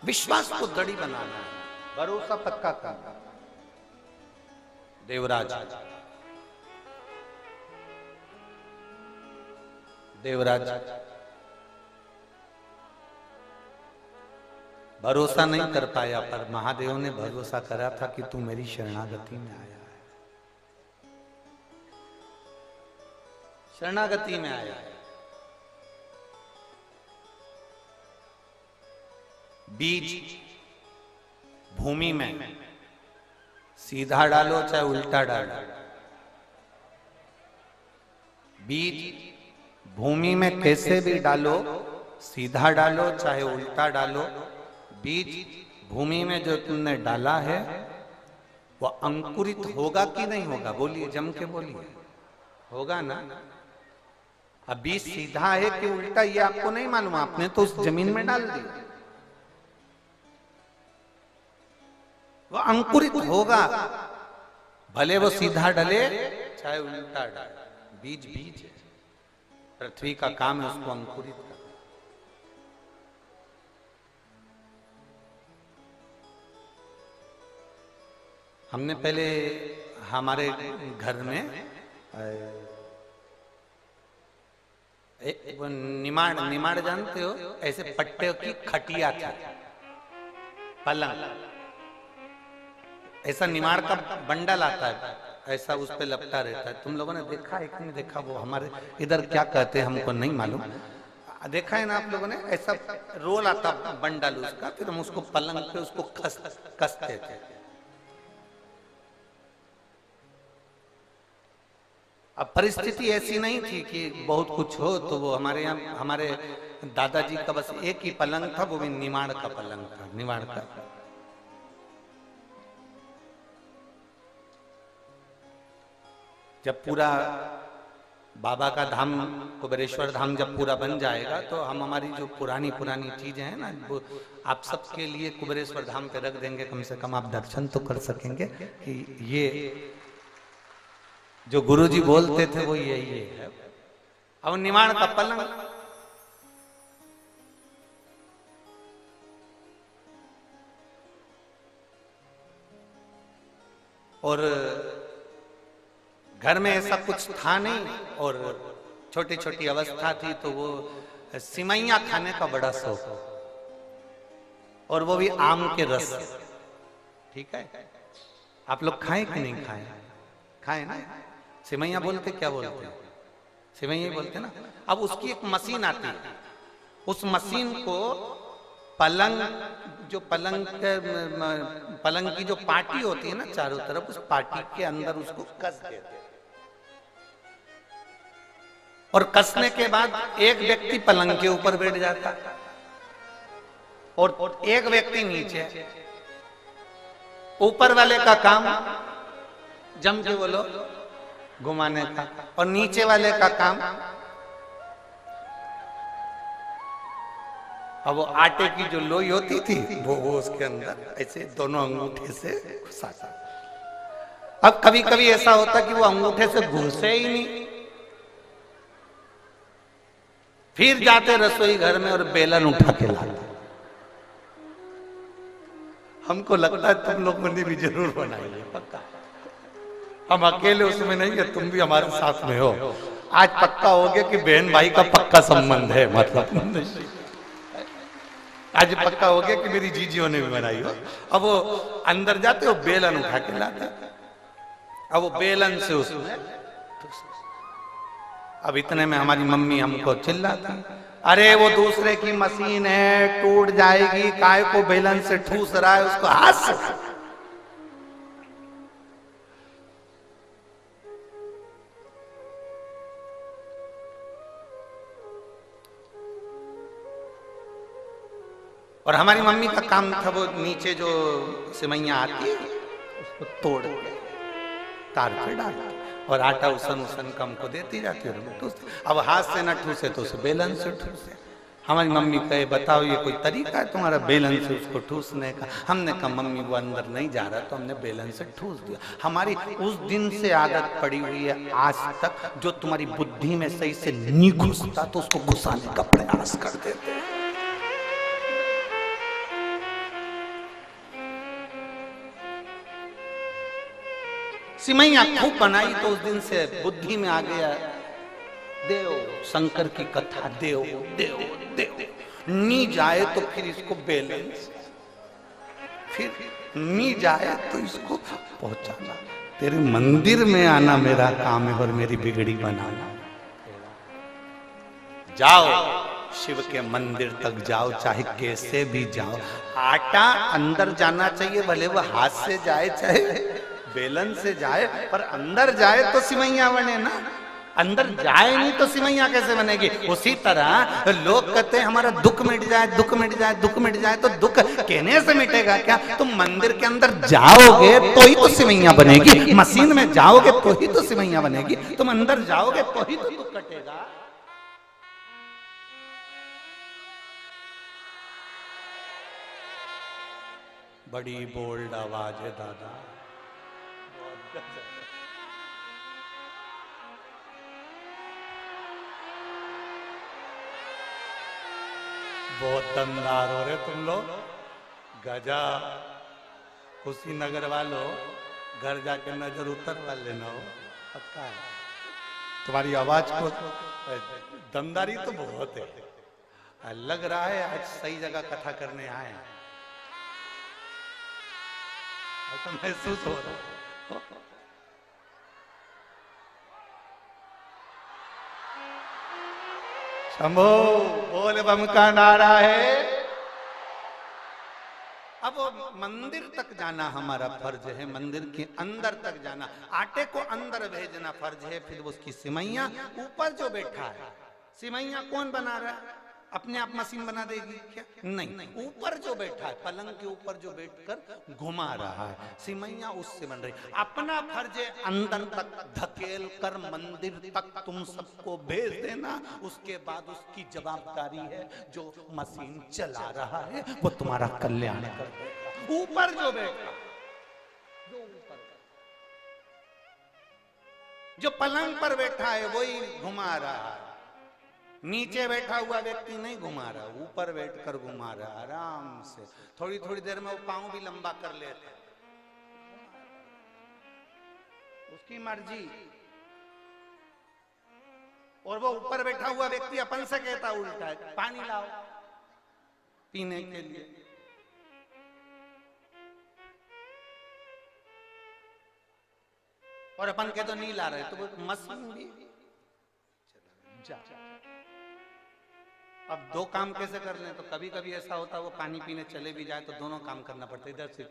विश्वास को दृढ़ बनाना है, भरोसा पक्का करना। देवराज भरोसा नहीं कर पाया, पर महादेव ने भरोसा करा था कि तू मेरी शरणागति में आया है, शरणागति में आया है। बीज भूमि में सीधा डालो चाहे उल्टा डालो, बीज भूमि में कैसे भी डालो, सीधा डालो चाहे उल्टा डालो, बीज भूमि में जो तुमने डाला है वो अंकुरित होगा कि नहीं होगा? बोलिए, जम के बोलिए, होगा ना? अब बीज सीधा है कि उल्टा ये आपको नहीं मालूम, आपने तो उस जमीन में डाल दिया, वो अंकुरित होगा, भले वो सीधा डले चाहे उल्टा डले, बीज बीज है। पृथ्वी का काम है उसको अंकुरित करना। हमने पहले हमारे घर में निमाड़ जानते हो, ऐसे पट्टे की खटिया थी, पलंग, ऐसा निमाड़ का बंडल आता है, ऐसा उस पे लपटा रहता है। तुम लोगों ने देखा है कि नहीं देखा? वो हमारे इधर क्या कहते हैं हमको नहीं मालूम, देखा है ना आप लोगों ने? ऐसा रोल आता बंडल उसका, फिर हम उसको पलंग पे उसको कसते थे। अब परिस्थिति ऐसी नहीं थी कि बहुत कुछ हो, तो वो हमारे यहाँ हमारे दादाजी का बस एक ही पलंग था, वो भी निमाड़ का पलंग था, निमाड़ का। जब पूरा बाबा का धाम कुबेरेश्वर धाम जब पूरा बन जाएगा तो हम हमारी जो पुरानी चीजें हैं ना, वो आप सबके लिए कुबेरेश्वर धाम पे रख देंगे, कम से कम आप दर्शन तो कर सकेंगे कि ये जो गुरुजी बोलते थे वो यही है। अब निमाड़ का पलंग, और घर में ऐसा कुछ था नहीं, और छोटी छोटी अवस्था थी, तो वो सिमैया खाने का बड़ा शौक, और वो भी आम के रस। ठीक है, आप लोग खाएं कि नहीं खाएं? खाएं ना? सिमैया बोलते क्या बोलते हैं? सिमैया बोलते ना। अब उसकी एक मशीन आती है, उस मशीन को पलंग, जो पलंग की जो पार्टी होती है ना चारों तरफ, उस पार्टी के अंदर उसको कस देते हैं, और कसने के बाद एक व्यक्ति पलंग के ऊपर बैठ जाता और एक व्यक्ति नीचे। ऊपर वाले का काम जम के बोलो घुमाने का, और नीचे वाले का काम, अब वो आटे की जो लोई होती थी वो उसके अंदर ऐसे दोनों अंगूठे से घुसाता। अब कभी कभी ऐसा होता कि वो अंगूठे से घुसे ही नहीं, फिर जाते रसोई घर में और बेलन उठा के लाते। हमको लगता है तुम लोगों ने भी जरूर बनाई है, पक्का। हम अकेले उसमें नहीं है, तुम भी हमारे साथ में हो। आज पक्का हो गया कि बहन भाई का पक्का संबंध है, मतलब आज पक्का हो गया कि मेरी जीजियों ने भी बनाई हो। अब वो अंदर जाते हो, बेलन उठा के लाते, अब वो बेलन से उसमें, अब इतने में हमारी मम्मी हमको चिल्लाती, अरे वो दूसरे की मशीन है, टूट जाएगी, काय को बेलन से ठूस रहा है, उसको हाथ से। और हमारी मम्मी का काम था वो नीचे जो सिमैया आती है उसको तोड़ के तार पे डाल और आटा उसन कम को देती जाती है। अब हाथ से न ठूसे तो उसे बेलन से ठूसे। हमारी मम्मी कहे बताओ ये कोई तरीका है तुम्हारा बेलन से उसको ठूसने का? हमने कहा मम्मी वो अंदर नहीं जा रहा, तो हमने बेलन से ठूस दिया। हमारी उस दिन से आदत पड़ी हुई है आज तक, जो तुम्हारी बुद्धि में सही से नहीं घुसता तो उसको घुसाने का प्रयास कर देते हैं। सिमैया खूब बनाई तो उस दिन से बुद्धि में आ गया, देव शंकर की कथा, देव देव देव नी जाए तो फिर इसको बेलन फिर नहीं जाए तो इसको पहुंचाना। तेरे मंदिर में आना मेरा काम है और मेरी बिगड़ी बनाना। जाओ शिव के मंदिर तक जाओ, चाहे कैसे भी जाओ। आटा अंदर जाना चाहिए, भले वो हाथ से जाए चाहे बेलन से जाए, पर अंदर जाए तो सिमैया बने ना। अंदर जाए नहीं तो सिमैया कैसे बनेगी? उसी तरह लोग कहते हैं हमारा दुख मिट जाए, दुख मिट जाए, दुख मिट जाए, तो दुख कहने से मिटेगा क्या? तुम मंदिर के अंदर जाओगे तो ही तो सिमैया बनेगी। मशीन में जाओगे तो ही तो सिमैया बनेगी। तुम अंदर जाओगे तो ही तो दुख कटेगा। बड़ी बोल्ड आवाज है दादा, बहुत दमदार हो रहे तुम लोग। गजा कुशीनगर वालों, घर जाके नजर उतरवा लेना हो, पक्का है। तुम्हारी आवाज को दमदारी तो बहुत है। लग रहा है आज सही जगह कथा करने आए हैं, तो महसूस हो रहा है। शंभो बोल बम का नारा है। अब मंदिर तक जाना हमारा फर्ज है, मंदिर के अंदर तक जाना। आटे को अंदर भेजना फर्ज है। फिर उसकी सिमैया ऊपर जो बैठा है, सिमैया कौन बना रहा है? अपने आप मशीन बना देगी क्या? नहीं, ऊपर जो बैठा है, पलंग के ऊपर जो बैठकर घुमा रहा है, सिमैया उससे बन रही। अपना फर्ज है अंदर तक धकेल कर मंदिर तक तुम सबको भेज देना। उसके बाद उसकी जवाबदारी है जो मशीन चला रहा है वो तुम्हारा कल्याण कर देगा। ऊपर जो बैठा, जो पलंग पर बैठा है वही घुमा रहा है। नीचे बैठा हुआ व्यक्ति नहीं घुमा रहा, ऊपर बैठकर घुमा रहा आराम से। थोड़ी थोड़ी देर में वो पांव भी लंबा कर लेता, उसकी मर्जी। और वो ऊपर बैठा हुआ व्यक्ति अपन से कहता उल्टा है, पानी लाओ पीने के लिए। और अपन के तो नहीं ला रहे, तो वो मशीन भी जा। अब दो काम कैसे कर लें? तो कभी कभी ऐसा होता है वो पानी पीने चले भी जाए तो दोनों काम करना पड़ता है। इधर से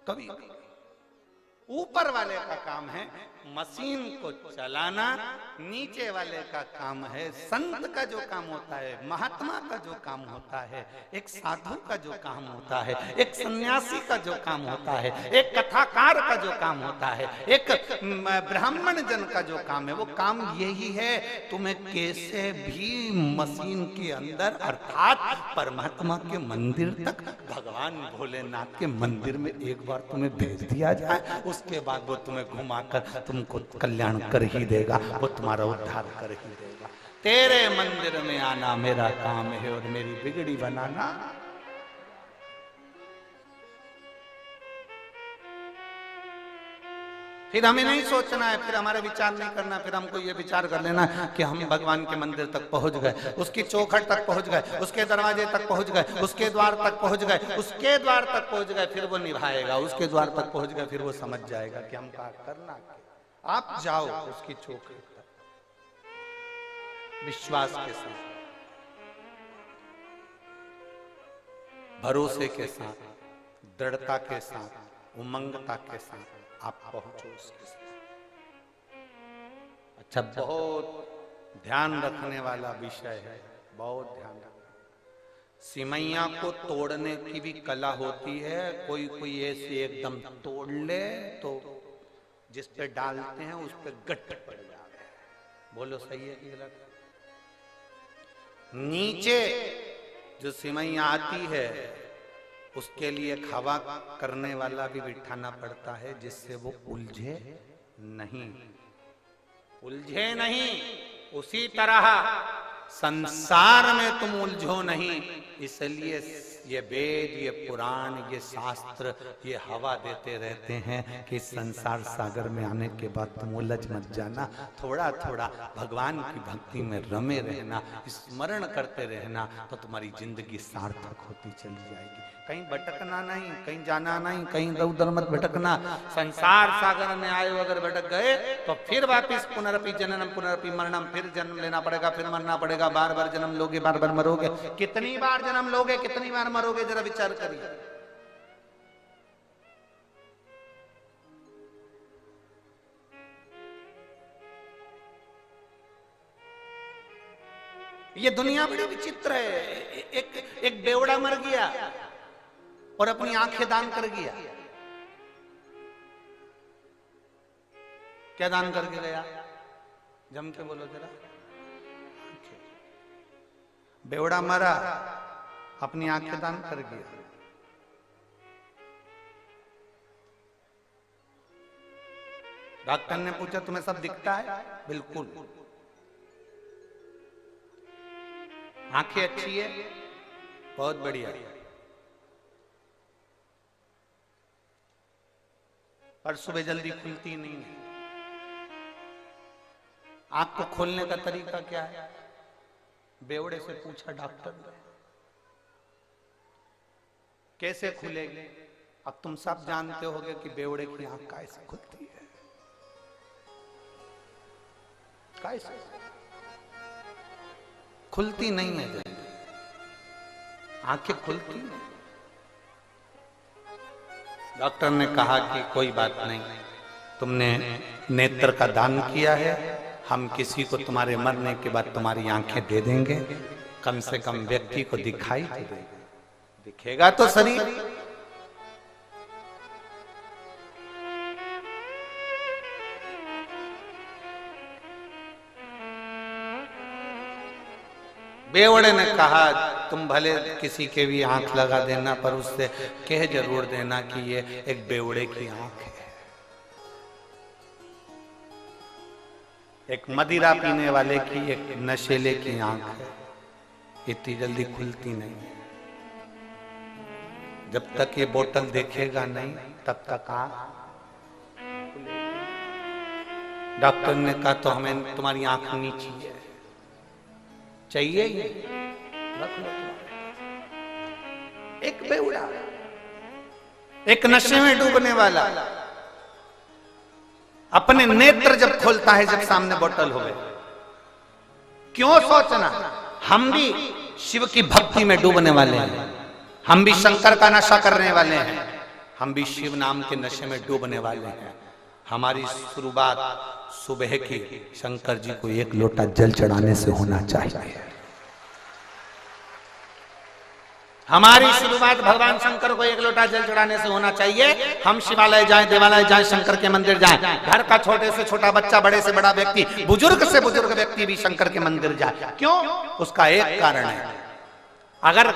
कभी ऊपर वाले का काम है मशीन को चलाना, नीचे वाले का काम है, संत का जो काम होता है, महात्मा का जो काम होता है, एक साधु का जो काम होता है, एक सन्यासी का जो काम होता है, एक कथाकार का जो काम होता है, एक ब्राह्मण जन का जो काम है, वो काम यही है तुम्हें कैसे भी मशीन के अंदर अर्थात परमात्मा के मंदिर तक, भगवान भोलेनाथ के मंदिर में एक बार तुम्हें भेज दिया जाए। उसके बाद वो तुम्हें घुमाकर तुमको कल्याण कर ही देगा, वो तुम्हारा उद्धार कर ही देगा। तेरे मंदिर में आना मेरा काम है और मेरी बिगड़ी बनाना। फिर हमें नहीं सोचना है, फिर हमारा विचार नहीं करना, फिर हमको ये विचार कर लेना कि हम भगवान के मंदिर तक पहुंच गए, उसकी चौखट तक पहुंच गए, उसके दरवाजे तक पहुंच गए, उसके द्वार तक पहुंच गए, उसके द्वार तक पहुंच गए। फिर वो निभाएगा, उसके द्वार तक पहुंच गए, फिर वो समझ जाएगा कि हम क्या करना। आप जाओ उसकी चौखट तक विश्वास के साथ, भरोसे के साथ, दृढ़ता के साथ, उमंगता के साथ आप पहुंचो उसके साथ। अच्छा, बहुत ध्यान रखने वाला विषय है, बहुत ध्यान रखना। सिमैया को तोड़ने की भी कला होती है। कोई कोई ऐसे एकदम तोड़ ले तो जिस पे डालते हैं उस पे गट्ट पड़ जाता है। बोलो सही है कि गलत? नीचे जो सिमैया आती है उसके लिए एक हवा करने वाला भी बिठाना पड़ता है जिससे वो उलझे नहीं, उलझे नहीं। उसी तरह संसार में तुम उलझो नहीं, इसलिए ये वेद, ये पुराण, ये शास्त्र, ये हवा देते रहते हैं कि संसार सागर में आने के बाद तुम उलझ मत जाना, थोड़ा थोड़ा भगवान की भक्ति में रमे रहना, स्मरण करते रहना, तो तुम्हारी जिंदगी सार्थक होती चली जाएगी। कहीं भटकना नहीं, कहीं जाना नहीं, कहीं इधर उधर मत भटकना। संसार सागर में आए अगर भटक गए तो फिर वापिस पुनरपि जननम पुनरपि मरणम, फिर जन्म लेना पड़ेगा, फिर मरना पड़ेगा, बार बार जन्म लोगे, बार बार मरोगे। कितनी बार जन्म लोगे, कितनी बार मरोगे, जरा विचार करिए। ये दुनिया बड़ी विचित्र है। एक बेवड़ा मर गया और अपनी आंखें दान कर गया। क्या दान करके गया? जम के बोलो जरा। बेवड़ा मरा, अपनी आंखें दान कर गया। डॉक्टर ने पूछा तुम्हें सब दिखता है? बिल्कुल। आंखें अच्छी है? बहुत बढ़िया। पर सुबह जल्दी खुलती नहीं है। आंख को खोलने का तरीका क्या है? बेवड़े से पूछा डॉक्टर ने, कैसे खुलेगी? अब तुम सब जानते होगे कि बेवड़े की आंख कैसे खुलती है। कैसे खुलती नहीं है जल्दी, आंखें खुलती नहीं। डॉक्टर ने कहा कि कोई बात नहीं, तुमने नेत्र का दान किया है, हम किसी को तुम्हारे मरने के बाद तुम्हारी आंखें दे देंगे, कम से कम व्यक्ति को दिखाई तो देगा, दिखेगा तो शरीर। बेवड़े ने कहा तुम भले किसी के भी आंख लगा देना, पर उससे कह जरूर देना कि ये एक बेवड़े की आंख है। एक मदिरा पीने वाले की, एक नशेले की आंख है, इतनी जल्दी खुलती नहीं। जब तक ये बोतल देखेगा नहीं तब तक आंख। डॉक्टर ने कहा तो हमें तुम्हारी आंख नीची है, चाहिए ही रख लो। एक बेवड़ा, एक नशे में डूबने वाला अपने नेत्र जब खोलता है, जब सामने बोतल हो, क्यों सोचना हम भी शिव की भक्ति में डूबने वाले हैं, हम भी शंकर का नशा करने वाले हैं, हम भी शिव नाम के नशे में डूबने वाले हैं। हमारी शुरुआत सुबह की शंकर जी को एक लोटा जल चढ़ाने से होना चाहिए। हमारी शुरुआत भगवान शंकर को एक लोटा जल चढ़ाने से होना चाहिए। हम शिवालय जाएं, देवालय जाएं, शंकर के मंदिर जाएं, घर का छोटे से छोटा बच्चा, बड़े से बड़ा व्यक्ति, बुजुर्ग से बुजुर्ग व्यक्ति भी शंकर के मंदिर जाए। क्यों? उसका एक कारण है, अगर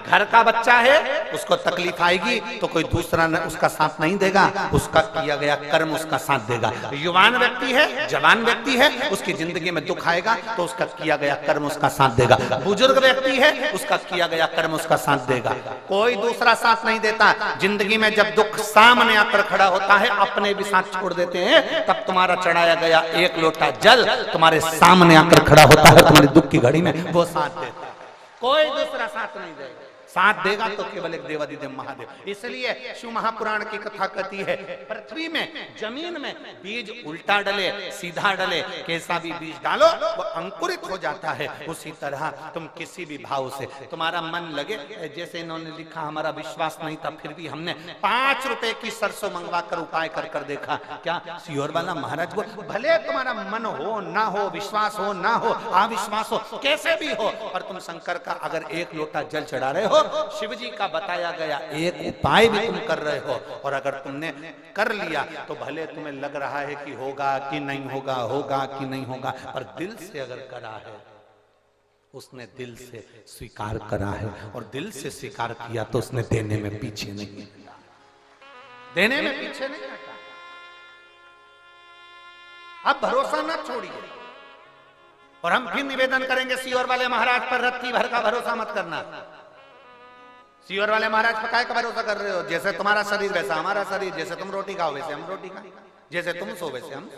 घर का बच्चा है उसको तकलीफ आएगी तो कोई दूसरा उसका साथ नहीं देगा, उसका किया गया कर्म उसका साथ देगा। युवान व्यक्ति है, जवान व्यक्ति है, उसकी जिंदगी में दुख आएगा तो उसका किया गया कर्म उसका साथ देगा। बुजुर्ग व्यक्ति है, उसका किया गया कर्म उसका साथ देगा, कोई दूसरा साथ नहीं देता। जिंदगी में जब दुख सामने आकर खड़ा होता है, अपने भी साथ छोड़ देते हैं, तब तुम्हारा चढ़ाया गया एक लोटा जल तुम्हारे सामने आकर खड़ा होता है, तुम्हारी दुख की घड़ी में वो साथ देता है, कोई दूसरा साथ नहीं देगा। साथ देगा तो केवल एक देवादिदेव महादेव। इसलिए शिव महापुराण की कथा कहती है, पृथ्वी में, जमीन में बीज उल्टा डले सीधा डले, कैसा भी बीज डालो वो अंकुरित हो जाता है। उसी तरह तुम किसी भी भाव से तुम्हारा मन लगे, जैसे इन्होंने लिखा, हमारा विश्वास नहीं था फिर भी हमने 5 रुपए की सरसों मंगवा कर उपाय कर कर देखा। क्या सियोर वाला महाराज को, भले तुम्हारा मन हो ना हो, विश्वास हो ना हो, अविश्वास हो, कैसे भी हो, पर तुम शंकर का अगर एक लोटा जल चढ़ा रहे हो, शिव जी का बताया गया एक उपाय भी तुम कर रहे हो, और अगर तुमने कर लिया तो भले तुम्हें लग रहा है कि होगा कि नहीं होगा, होगा कि नहीं होगा, पर दिल से अगर करा है, उसने दिल से स्वीकार करा है, और दिल से स्वीकार किया तो उसने देने में पीछे नहीं हटा, देने में पीछे नहीं हटा। अब भरोसा न छोड़िए, और हम फिर निवेदन करेंगे सियोर वाले महाराज पर रत्ती भर का भरोसा मत करना। सीवर वाले महाराज पर काय का भरोसा कर रहे हो? जैसे तुम्हारा शरीर वैसा हमारा शरीर, जैसे तुम रोटी खाओ वैसे हम रोटी खाएं, जैसे तुम सो वैसे हम,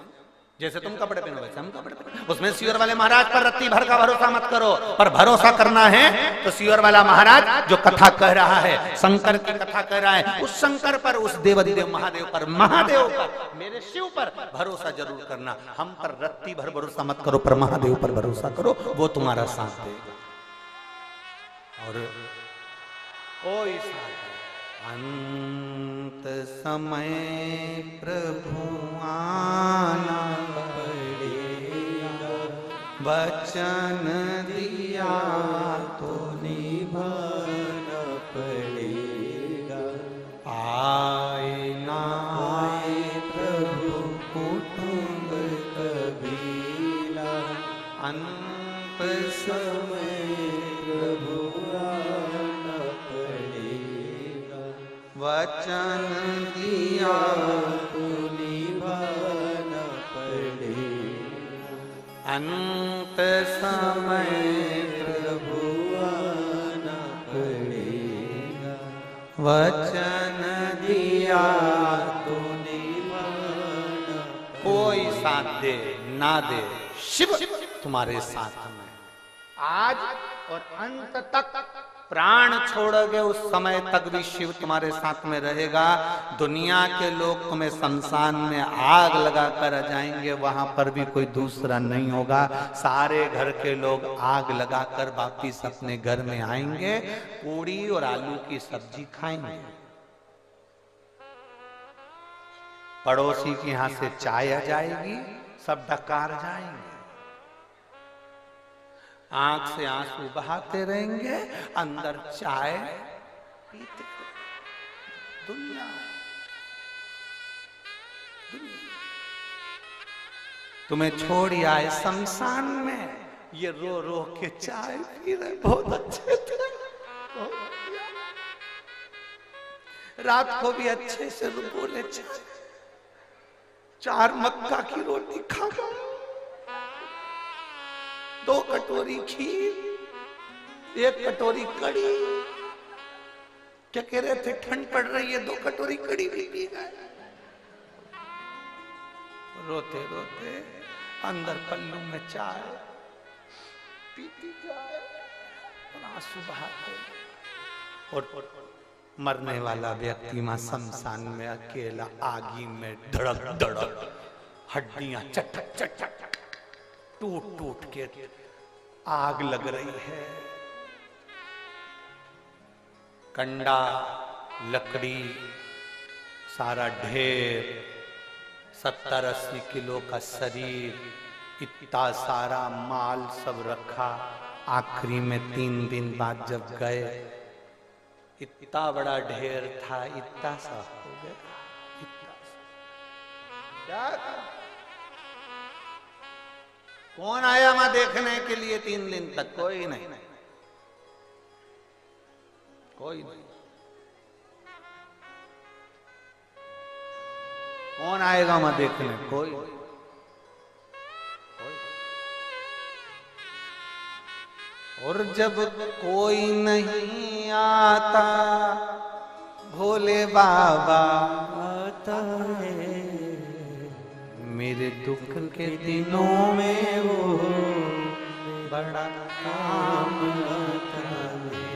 जैसे तुम कपड़े पहनो वैसे हम कपड़े पहनो। उसमें सीवर वाले महाराज पर रत्ती भर का भरोसा मत करो, पर भरोसा करना है तो सीवर वाला महाराज जो कथा कह रहा है, शंकर की कथा कह रहा है, उस शंकर पर, उस देवाधिदेव महादेव पर, महादेव पर, मेरे शिव पर भरोसा जरूर करना। हम पर रत्ती भर भरोसा मत करो, पर महादेव पर भरोसा करो, वो तुम्हारा साथ देगा। और कोई अंत समय प्रभु आना पड़ेगा, वचन दिया तो निभाना पड़ेगा। आए ना आए प्रभु कुटुंब कबीला, अंत समय प्रभु आना पड़ेगा, वचन दिया तो निभाना पड़ेगा। अंत समय प्रभु आना पड़ेगा, वचन दिया तो निभाना। कोई साथ दे ना दे, शिव तुम्हारे साथ में आज और अंत तक। प्राण छोड़ोगे उस समय तक भी शिव तुम्हारे साथ में रहेगा। दुनिया के लोग तुम्हें शमशान में आग लगा कर जाएंगे, वहां पर भी कोई दूसरा नहीं होगा। सारे घर के लोग आग लगाकर वापिस अपने घर में आएंगे, पूड़ी और आलू की सब्जी खाएंगे। पड़ोसी के यहां से चाय आ जाएगी, सब डकार जाएंगे, आंख से आंसू बहाते रहेंगे, अंदर चाय पीते। दुनिया तुम्हें छोड़ आए शमशान में, ये रो रो के चाय पी रहे, बहुत अच्छे थे, रात को भी अच्छे से बोले चाय, 4 मक्का की रोटी खा गए, 2 कटोरी खीर, 1 कटोरी कड़ी। क्या कह रहे थे? ठंड पड़ रही है, 2 कटोरी कड़ी भी पी गए। रोते रोते अंदर पल्लू में चाय पीती जाए और आंसू बहाते। और मरने वाला व्यक्ति मां शमशान में अकेला आगी में धड़क धड़क, हड्डियां चटक चटक टूट टूट के आग लग रही है। कंडा, लकड़ी, सारा ढेर, 70-80 किलो का शरीर, इतना सारा माल सब रखा। आखिरी में 3 दिन बाद जब गए, इतना बड़ा ढेर था, इतना सा हो गया, इतना सा। क्या कौन आया वहां देखने के लिए 3 दिन तक? कोई नहीं, कोई नहीं। कौन आएगा वहां देखने? कोई। और जब कोई नहीं आता, भोले बाबा आता है, मेरे दुख के दिनों में वो बड़ा काम आता है,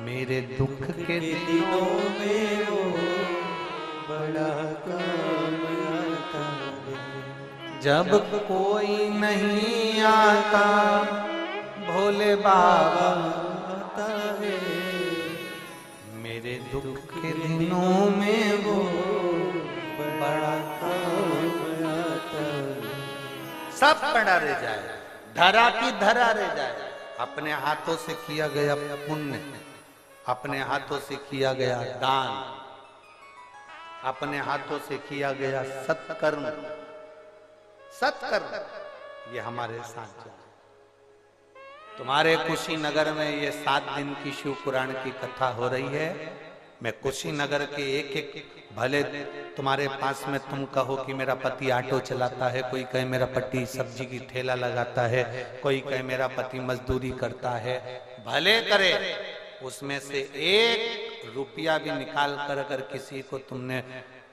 मेरे दुख के दिनों में वो बड़ा काम आता है। जब कोई नहीं आता, भोले बाबा आता है, मेरे दुख के दिनों में वो बड़ा काम आता है। सब पड़ा रह जाए, धरा की धरा रह जाए। अपने हाथों से किया गया पुण्य, अपने हाथों से किया गया दान, अपने हाथों से किया गया सत्कर्म, सत्कर्म, ये हमारे साथ जाए। तुम्हारे कुशीनगर में ये 7 दिन की शिव पुराण की कथा हो रही है। मैं कुशीनगर के एक एक, भले तुम्हारे पास में तुम कहो कि मेरा पति ऑटो चलाता है, कोई कहे मेरा पति सब्जी की ठेला लगाता है, कोई कहे मेरा पति मजदूरी करता है, भले करे, उसमें से 1 रुपया भी निकाल कर अगर किसी को तुमने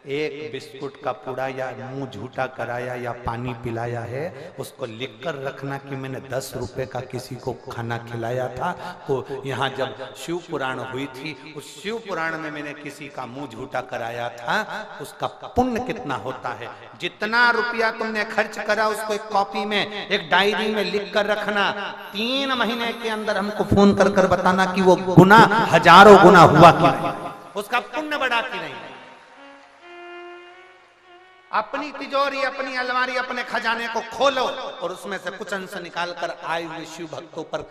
एक बिस्कुट का पूड़ा या मुंह झूठा कराया या पानी पिलाया है, उसको लिखकर रखना कि मैंने 10 रुपए का किसी को खाना खिलाया था। तो यहाँ जब शिव पुराण हुई थी, उस शिव पुराण में मैंने किसी का मुंह झूठा कराया था, उसका पुण्य कितना होता है। जितना रुपया तुमने खर्च करा उसको एक कॉपी में, एक डायरी में लिख कर रखना। 3 महीने के अंदर हमको फोन कर कर बताना कि वो गुना हजारों गुना हुआ कि नहीं, उसका पुण्य बढ़ा कि नहीं। अपनी तिजोरी, अपनी अलमारी, अपने खजाने को खोलो और उसमें से कुछ अंश निकाल कर आए हुए शिव भक्तों पर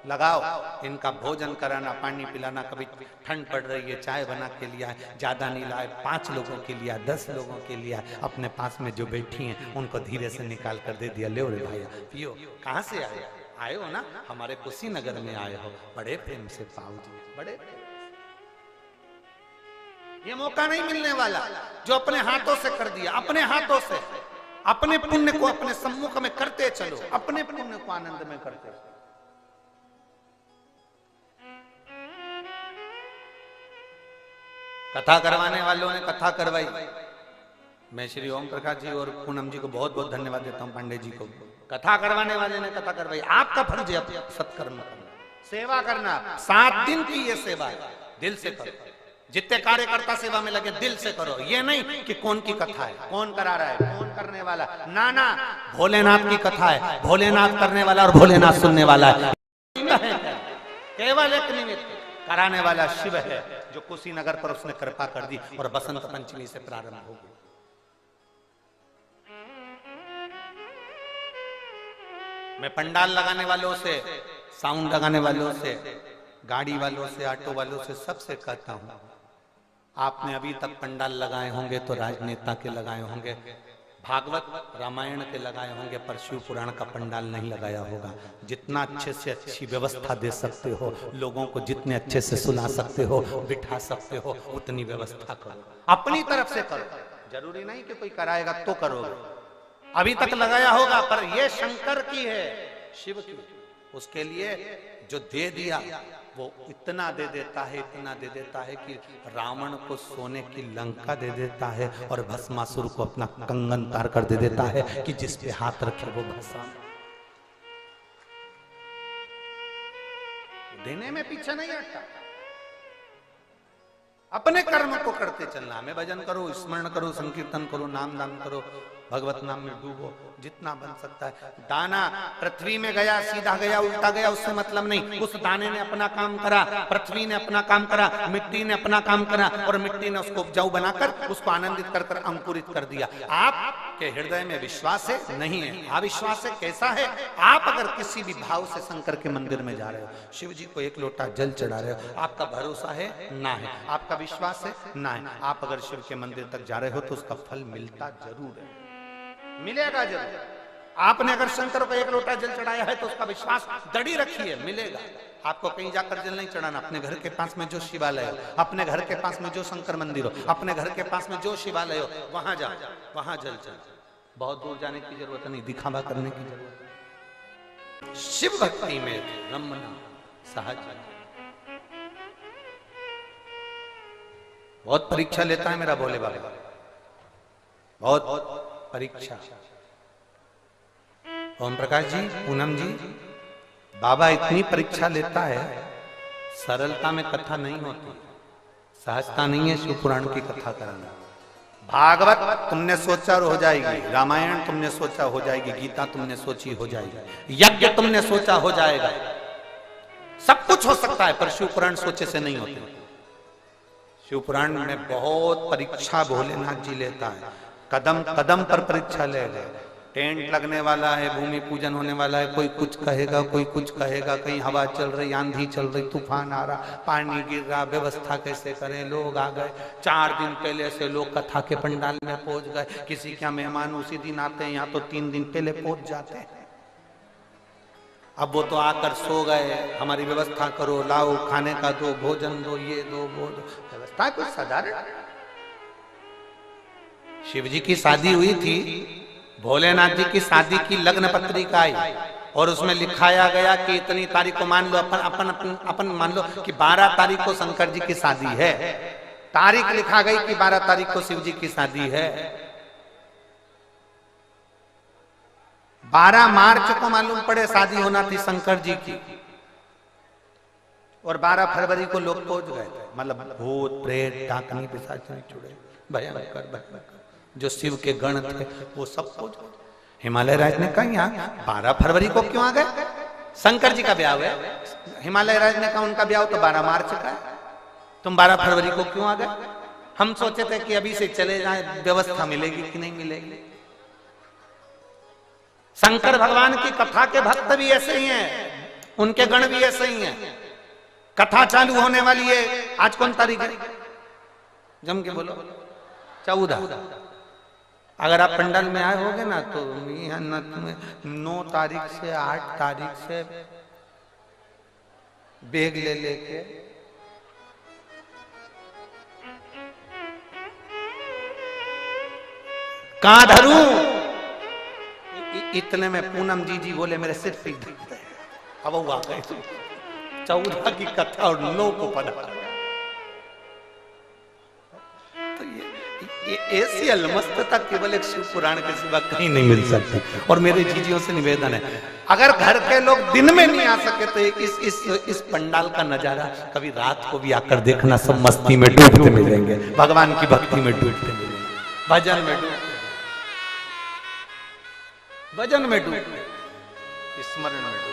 लगाओ। इनका भोजन कराना, पानी पिलाना, कभी ठंड पड़ रही है चाय बना के लिया, ज्यादा नहीं लाए, 5 लोगों के लिया, 10 लोगों के लिया, अपने पास में जो बैठी हैं उनको धीरे से निकाल कर दे दिया, ले रे भाई पियो। कहाँ से आए हो ना, हमारे कुशीनगर में आए हो, बड़े प्रेम से पाओ जी, बड़े ये मौका नहीं मिलने वाला जो अपने हाथों से कर दिया। अपने हाथों से अपने पुण्य को अपने सम्मुख में करते चलो, अपने पुण्य को आनंद में करते चलो। कथा करवाने वालों ने कथा करवाई। मैं श्री ओम प्रकाश जी और पूनम जी को बहुत बहुत धन्यवाद देता हूं, पांडे जी को। कथा करवाने वाले ने कथा करवाई। आपका फर्ज है सत्कर्म करना, सेवा करना। 7 दिन की ये सेवा है, दिल से करो। जितने कार्यकर्ता सेवा में लगे दिल से करो। ये नहीं कि कौन की कथा है, कौन करा रहा है, कौन करने वाला, ना ना, भोलेनाथ की कथा है, भोलेनाथ करने वाला और भोलेनाथ सुनने वाला है। केवल एक निमित्त, कराने वाला शिव है, जो कुशीनगर पर उसने कृपा कर दी और बसंत पंचमी से प्रारंभ हो गई। मैं पंडाल लगाने वालों से, साउंड लगाने वालों से, गाड़ी वालों से, ऑटो वालों से, सबसे कहता हूं, आपने अभी तक पंडाल लगाए होंगे तो राजनेता के लगाए होंगे, भागवत रामायण के लगाए होंगे, पर शिव पुराण का पंडाल नहीं लगाया होगा। जितना अच्छे से अच्छी व्यवस्था दे सकते हो, लोगों को जितने अच्छे से सुना सकते हो, बिठा सकते हो, उतनी व्यवस्था करो, अपनी तरफ से करो। जरूरी नहीं कि कोई कराएगा तो करोगे। अभी तक लगाया होगा, पर यह शंकर की है, शिव की। उसके लिए जो दे दिया वो इतना दे देता है, इतना दे देता है कि रावण को सोने की लंका दे देता है और भस्मासुर को अपना कंगन तार कर दे देता है कि जिस पे हाथ रखे वो भस्म। देने में पीछे नहीं हटता, अपने कर्म को करते चलना। हमें भजन करो, स्मरण करो, संकीर्तन करो, नाम दान करो, भगवत नाम में डूबो जितना बन सकता है। दाना पृथ्वी में गया, सीधा गया, उल्टा गया, उससे मतलब नहीं। उस दाने ने अपना काम करा, पृथ्वी ने अपना काम करा, मिट्टी ने अपना काम करा और मिट्टी ने उसको उपजाऊ बनाकर उसको आनंदित कर कर अंकुरित कर दिया। आपके हृदय में विश्वास है? नहीं है। अविश्वास है? कैसा है? आप अगर किसी भी भाव से शंकर के मंदिर में जा रहे हो, शिव जी को 1 लोटा जल चढ़ा रहे हो, आपका भरोसा है? ना है। आपका विश्वास है? ना है। आप अगर शिव के मंदिर तक जा रहे हो तो उसका फल मिलता जरूर है, मिलेगा जरूर। आपने अगर शंकर को 1 लोटा जल चढ़ाया है तो उसका विश्वास दृढ़ रखिए, मिलेगा। आपको कहीं जाकर जल नहीं चढ़ाना, अपने घर के पास में जो शिवालय हो, अपने घर के पास में जो शंकर मंदिर हो, अपने घर के पास में जो शिवालय हो, वहां जाओ, वहां जल चढ़। बहुत दूर जाने की जरूरत नहीं, दिखावा करने की जरूरत नहीं। शिव भक्ति में रमना सहज। बहुत परीक्षा लेता है मेरा भोले बाबा, बहुत परीक्षा। ओम प्रकाश जी, पूनम जी, बाबा इतनी परीक्षा लेता है, सरलता में कथा नहीं होती, सहजता नहीं है शिव पुराण की कथा करना। भागवत तुमने सोचा और हो जाएगी, रामायण तुमने सोचा हो जाएगी, गीता तुमने सोची हो जाएगी, यज्ञ तुमने सोचा हो जाएगा। सब कुछ हो सकता है, पर शिव पुराण सोचे से नहीं होते। शिव पुराण में बहुत परीक्षा भोलेनाथ जी लेता है, कदम कदम पर परीक्षा लेगा। टेंट लगने वाला है, भूमि पूजन होने वाला है, कोई कुछ कहेगा, कोई कुछ कहेगा, कहीं हवा चल रही, आंधी चल रही, तूफान आ रहा, पानी गिर रहा, व्यवस्था कैसे करें। लोग आ गए 4 दिन पहले से, लोग कथा के पंडाल में पहुंच गए। किसी क्या मेहमान उसी दिन आते हैं, यहाँ तो 3 दिन पहले पहुंच जाते हैं। अब वो तो आकर सो गए, हमारी व्यवस्था करो, लाओ, खाने का दो, भोजन दो, ये दो, वो दो। व्यवस्था कुछ साधारण। शिव जी की शादी हुई थी, भोलेनाथ जी की शादी की लग्न पत्रिका आई, और उसमें लिखाया गया कि इतनी तारीख को मान लो, अपन मान लो कि 12 तारीख को शंकर जी की शादी है, तारीख लिखा गई कि 12 तारीख को शिव जी की शादी है। 12 मार्च को मालूम पड़े शादी होना थी शंकर जी की, और 12 फरवरी को लोग पहुंच गए थे। मतलब भूत प्रेत डाकनी पिशाच जुड़े भयंकर जो शिव के गण थे वो सब पहुंच गए। हिमालय राज ने कहा यहाँ 12 फरवरी को क्यों आ गए? शंकर जी का ब्याह हुआ। हिमालय राज ने कहा उनका ब्याह तो 12 मार्च का है, तुम 12 फरवरी को क्यों आ गए? हम सोचे थे कि अभी से चले जाएं, व्यवस्था मिलेगी कि नहीं मिलेगी। शंकर भगवान की कथा के भक्त भी ऐसे ही हैं, उनके गण भी ऐसे ही हैं। कथा चालू होने वाली है, आज कौन तारीख है? जम के बोलो। 14। अगर आप पंडाल में आए होगे ना तो 9 तारीख से 8 तारीख से बैग ले लेके कहां धरूं, इतने में पूनम जी बोले मेरे सिर पे दर्द है। अब वो आ गए 14 की कथा और 9 को पढ़ा। तो ये ऐसी अलमस्तता केवल एक शिव पुराण के सिवा कहीं नहीं मिल सकती। और मेरे जीजियों से निवेदन है, अगर घर के लोग दिन में नहीं आ सके तो इस पंडाल का नजारा कभी रात को भी आकर देखना। सब मस्ती में डूबते मिलेंगे, भगवान की भक्ति में डूबते मिलेंगे, भजन में डूबते, भजन में डूबते, स्मरण में डूबते।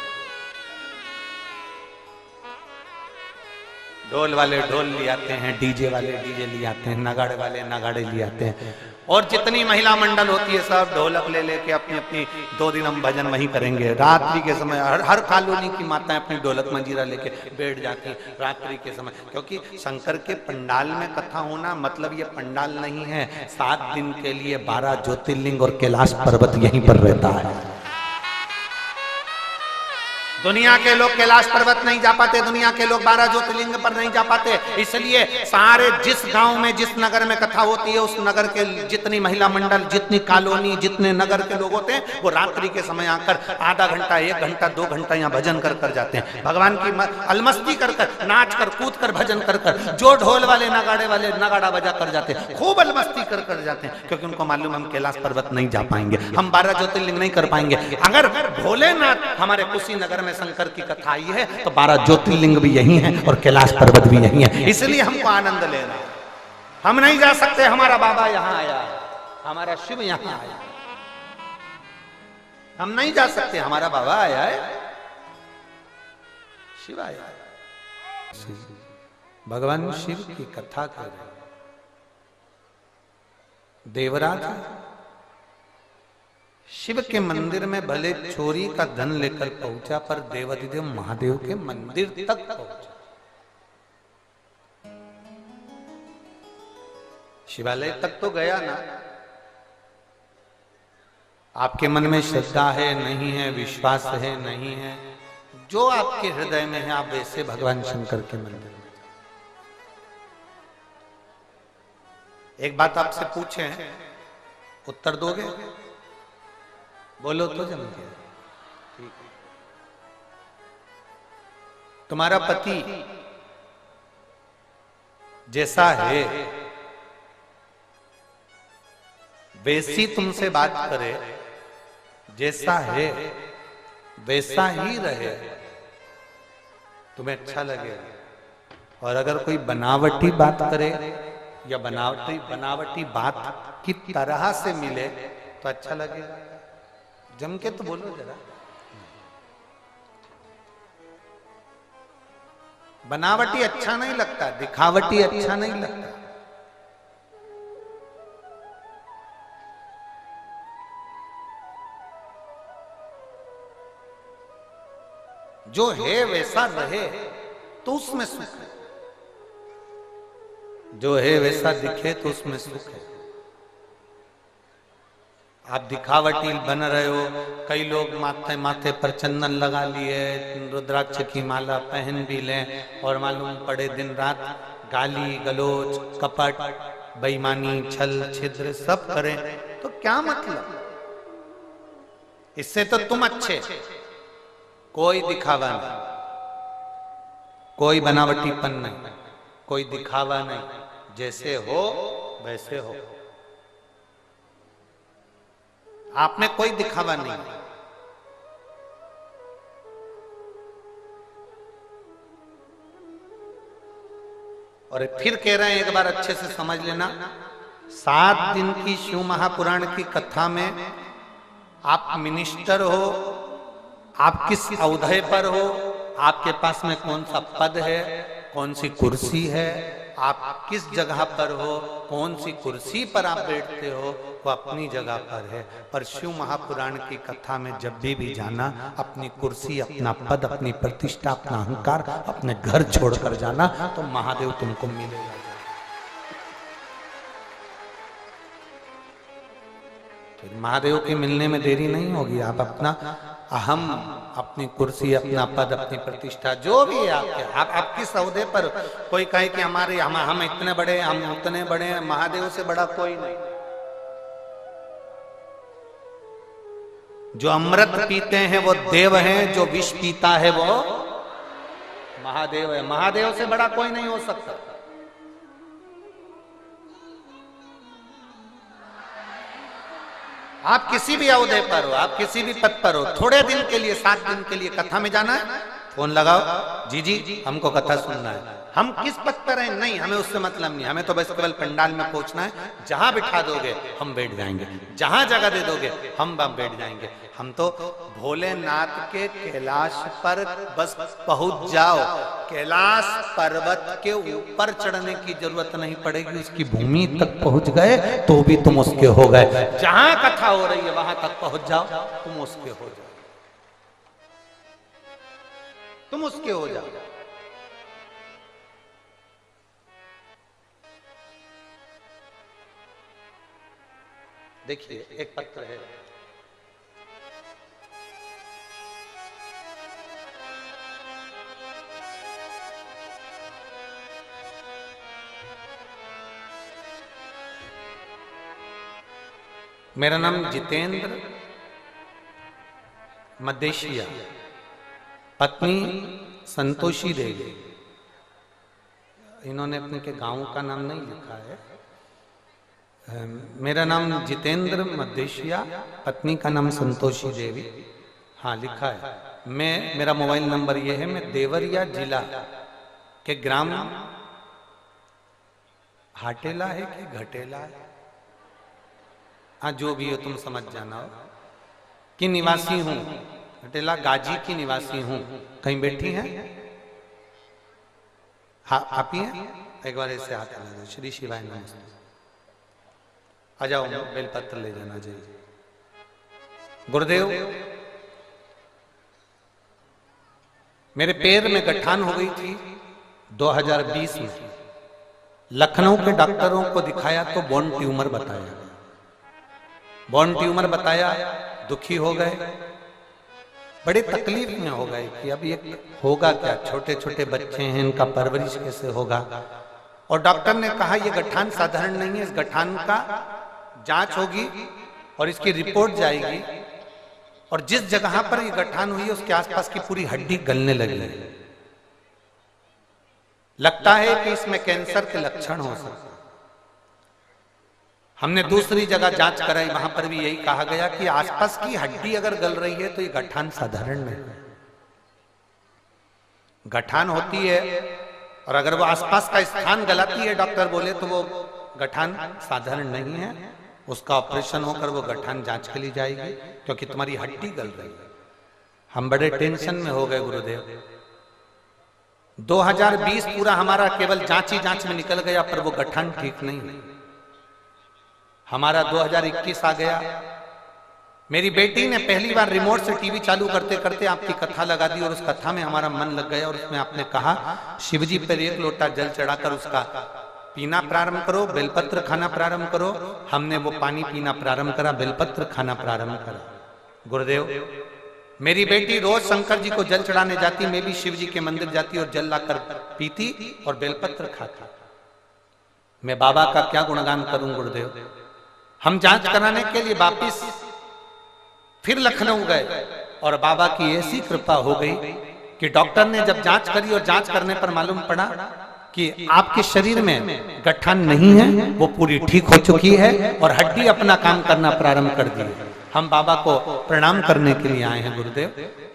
ढोल वाले ढोल ले आते हैं, डीजे वाले डीजे ले आते हैं, नगाड़े वाले नगाड़े ले आते हैं, और जितनी महिला मंडल होती है सब ढोलक ले लेके अपनी अपनी 2 दिन हम भजन वहीं करेंगे। रात्रि के समय हर कॉलोनी की माताएं अपनी ढोलक मंजीरा लेके बैठ जाती रात्रि के समय, क्योंकि शंकर के पंडाल में कथा होना मतलब ये पंडाल नहीं है, 7 दिन के लिए 12 ज्योतिर्लिंग और कैलाश पर्वत यहीं पर रहता है। दुनिया के लोग कैलाश पर्वत नहीं जा पाते, दुनिया के लोग 12 ज्योतिर्लिंग पर नहीं जा पाते, इसलिए सारे जिस गांव में जिस नगर में कथा होती है उस नगर के जितनी महिला मंडल, जितनी कॉलोनी, जितने नगर के लोग होते हैं वो रात्रि के समय आकर आधा घंटा, 1 घंटा, 2 घंटा यहाँ भजन कर जाते हैं। भगवान की अलमस्ती कर नाच कर कूद कर भजन कर जो ढोल वाले नगाड़े वाले नगाड़ा बजा कर जाते हैं, खूब अलमस्ती कर जाते हैं, क्योंकि उनको मालूम हम कैलाश पर्वत नहीं जा पाएंगे, हम 12 ज्योतिर्लिंग नहीं कर पाएंगे। अगर भोलेनाथ हमारे कुशीनगर में शंकर की कथा आई है तो 12 ज्योतिर्लिंग भी यही हैं और कैलाश पर्वत भी यही है, इसलिए हमको आनंद लेना है। हम नहीं जा सकते, हमारा बाबा यहां आया, हमारा शिव यहां आया, हम नहीं जा सकते, हमारा बाबा आया है, शिव आया है। भगवान शिव की कथा कर रहे, देवराज शिव के मंदिर में भले चोरी का धन लेकर पहुंचा, पर देवाधिदेव महादेव के मंदिर तक पहुंचा। शिवालय तक तो गया ना। आपके मन में श्रद्धा है नहीं है, विश्वास है नहीं है, जो आपके हृदय में है आप वैसे भगवान शंकर के मंदिर में। एक बात आपसे पूछे, उत्तर दोगे? बोलो तो जम के। ठीक। तुम्हारा पति जैसा है वैसी तुमसे बात करे, जैसा है वैसा ही रहे, तुम्हें अच्छा लगेगा। और अगर कोई बनावटी बात करे या बनावटी बात की तरह से मिले तो अच्छा लगेगा। जम के तो बोलो जरा। बनावटी अच्छा नहीं लगता, दिखावटी अच्छा नहीं लगता। जो है वैसा रहे तो उसमें सुख है, जो है वैसा दिखे तो उसमें सुख है। आप दिखावटी बन रहे हो, कई लोग माथे पर चंदन लगा लिए, रुद्राक्ष की माला पहन भी लें और मालूम पड़े दिन रात गाली गलोच कपट बेईमानी छल छिद्र सब करें तो क्या मतलब? इससे तो तुम अच्छे, कोई दिखावा नहीं, कोई बनावटीपन नहीं, कोई दिखावा नहीं, जैसे हो वैसे हो। आप में कोई दिखावा नहीं। और फिर कह रहे हैं, एक बार अच्छे से समझ लेना, 7 दिन की शिव महापुराण की कथा में आप मिनिस्टर हो, आप किस औहदे पर हो, आपके पास में कौन सा पद है, कौन सी कुर्सी है, आप किस जगह पर हो, कौन सी कुर्सी पर आप बैठते हो, वो अपनी जगह पर है। पर शिव महापुराण की कथा में जब भी जाना, अपनी कुर्सी, अपना पद, अपनी प्रतिष्ठा, अपना अहंकार, अपने घर छोड़कर जाना, तो महादेव तुमको मिलेगा। तो महादेव के मिलने में देरी नहीं होगी। आप अपना अहम, अपनी कुर्सी, अपना पद, अपनी प्रतिष्ठा, जो भी है आपके, आप किस औहदे पर, कोई कहे कि हमारे हम इतने बड़े, हम उतने बड़े, महादेव से बड़ा कोई नहीं। जो अमृत पीते हैं वो देव हैं, जो विष पीता है वो महादेव है। महादेव से बड़ा कोई नहीं हो सकता। आप किसी भी औहदे पर हो, आप किसी भी पद पर हो, थोड़े दिन के लिए, 7 दिन के लिए कथा में जाना है, फोन लगाओ, जी हमको कथा सुनना है। हम किस पद पर हैं, नहीं, हमें उससे मतलब नहीं, हमें तो बस केवल पंडाल में पहुंचना है। जहां बिठा दोगे हम बैठ जाएंगे, जहां जगह दे दोगे हम बैठ जाएंगे। हम तो भोलेनाथ के कैलाश पर बस पहुंच जाओ, कैलाश पर्वत के ऊपर चढ़ने की जरूरत नहीं पड़ेगी, उसकी भूमि तक पहुंच गए तो भी तुम उसके हो गए। जहां कथा हो रही है वहां तक पहुंच जाओ, तुम उसके हो जाओ, तुम उसके हो जाओ। देखिए, एक पत्र है, मेरा नाम जितेंद्र मदेशिया, पत्नी संतोषी देवी। इन्होंने अपने के गांव का नाम नहीं लिखा है। मेरा नाम जितेंद्र मदेशिया, पत्नी का नाम संतोषी देवी, हाँ लिखा है। मेरा मोबाइल नंबर ये है, मैं देवरिया जिला के ग्राम हाटेला है कि घटेला है, हाँ जो भी हो तुम समझ जाना, हो कि निवासी हूं। घटेला गाजी की निवासी हूं। कहीं बैठी हैं? हाँ आप ही हैं? एक बार ऐसे हाथ लगा दो। श्री शिवाय नमस्ते। आ जाओ, बेलपत्र ले जाना चाहिए। गुरुदेव, मेरे पैर में गठान हो गई थी 2020 में। लखनऊ के डॉक्टरों को दिखाया तो बोन ट्यूमर बताया। बोन ट्यूमर बताया, दुखी हो गए, बड़े तकलीफ में हो गए कि अब ये होगा क्या, छोटे छोटे बच्चे हैं, इनका परवरिश कैसे होगा। और डॉक्टर ने कहा ये गठान साधारण नहीं है, इस गठान का जांच होगी और इसकी रिपोर्ट जाएगी, और जिस जगह पर ये गठान हुई है उसके आसपास की पूरी हड्डी गलने लगी है। लगता है कि इसमें कैंसर के लक्षण हो सकते। हमने दूसरी जगह जांच कराई, वहां पर भी यही कहा गया कि आसपास की हड्डी अगर गल रही है तो ये गठान साधारण नहीं है। गठान होती है और अगर वो आसपास का स्थान गलाती है, डॉक्टर बोले, तो वो गठान साधारण नहीं है, उसका ऑपरेशन होकर वो गठान जांच के लिए जाएगी, क्योंकि तुम्हारी हड्डी गल रही है। हम बड़े टेंशन में हो गए गुरुदेव। 2020 पूरा हमारा केवल जांच ही जांच में निकल गया, पर वो गठान ठीक नहीं। हमारा 2021 आ गया। मेरी बेटी ने पहली बार रिमोट से टीवी चालू करते करते आपकी कथा लगा दी, और उस कथा में हमारा मन लग गया। और उसमें आपने कहा शिवजी पर 1 लोटा जल चढ़ाकर उसका पीना प्रारंभ करो, बेलपत्र खाना प्रारंभ करो। हमने वो पानी पीना प्रारंभ करा, बेलपत्र खाना प्रारंभ करा। गुरुदेव, मेरी बेटी रोज शंकर जी को जल चढ़ाने जाती, मैं भी शिव जी के मंदिर जाती और जल लाकर पीती और बेलपत्र खाती। मैं बाबा का क्या गुणगान करूं गुरुदेव। हम जांच कराने के लिए वापिस फिर लखनऊ गए, और बाबा की ऐसी कृपा हो गई कि डॉक्टर ने जब जांच करी और जांच करने पर मालूम पड़ा कि आपके शरीर में गठान नहीं है, वो पूरी ठीक हो चुकी है और हड्डी अपना काम करना प्रारंभ कर दी। हम बाबा को प्रणाम करने के लिए आए हैं गुरुदेव।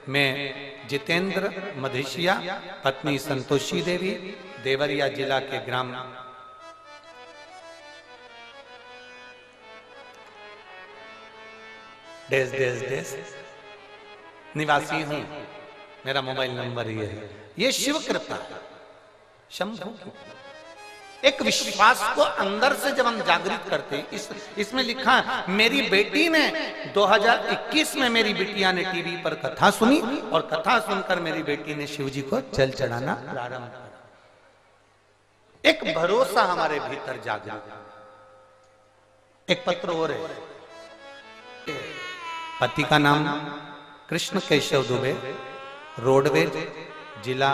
मैं जितेंद्र मधेशिया, पत्नी संतोषी देवी, देवरिया जिला के ग्राम डेस डेस डेस निवासी हूं। मेरा मोबाइल नंबर ये है। ये शिव कृपा, शंभु एक विश्वास को अंदर से जब हम जागृत करते हैं। इसमें लिखा मेरी बेटी ने 2021 में मेरी बिटिया ने टीवी पर कथा सुनी और कथा सुनकर मेरी बेटी ने शिव जी को जल चढ़ाना प्रारंभ किया। एक भरोसा हमारे भीतर जागा। एक पत्र और है, पति का नाम कृष्ण केशव दुबे, रोडवेज जिला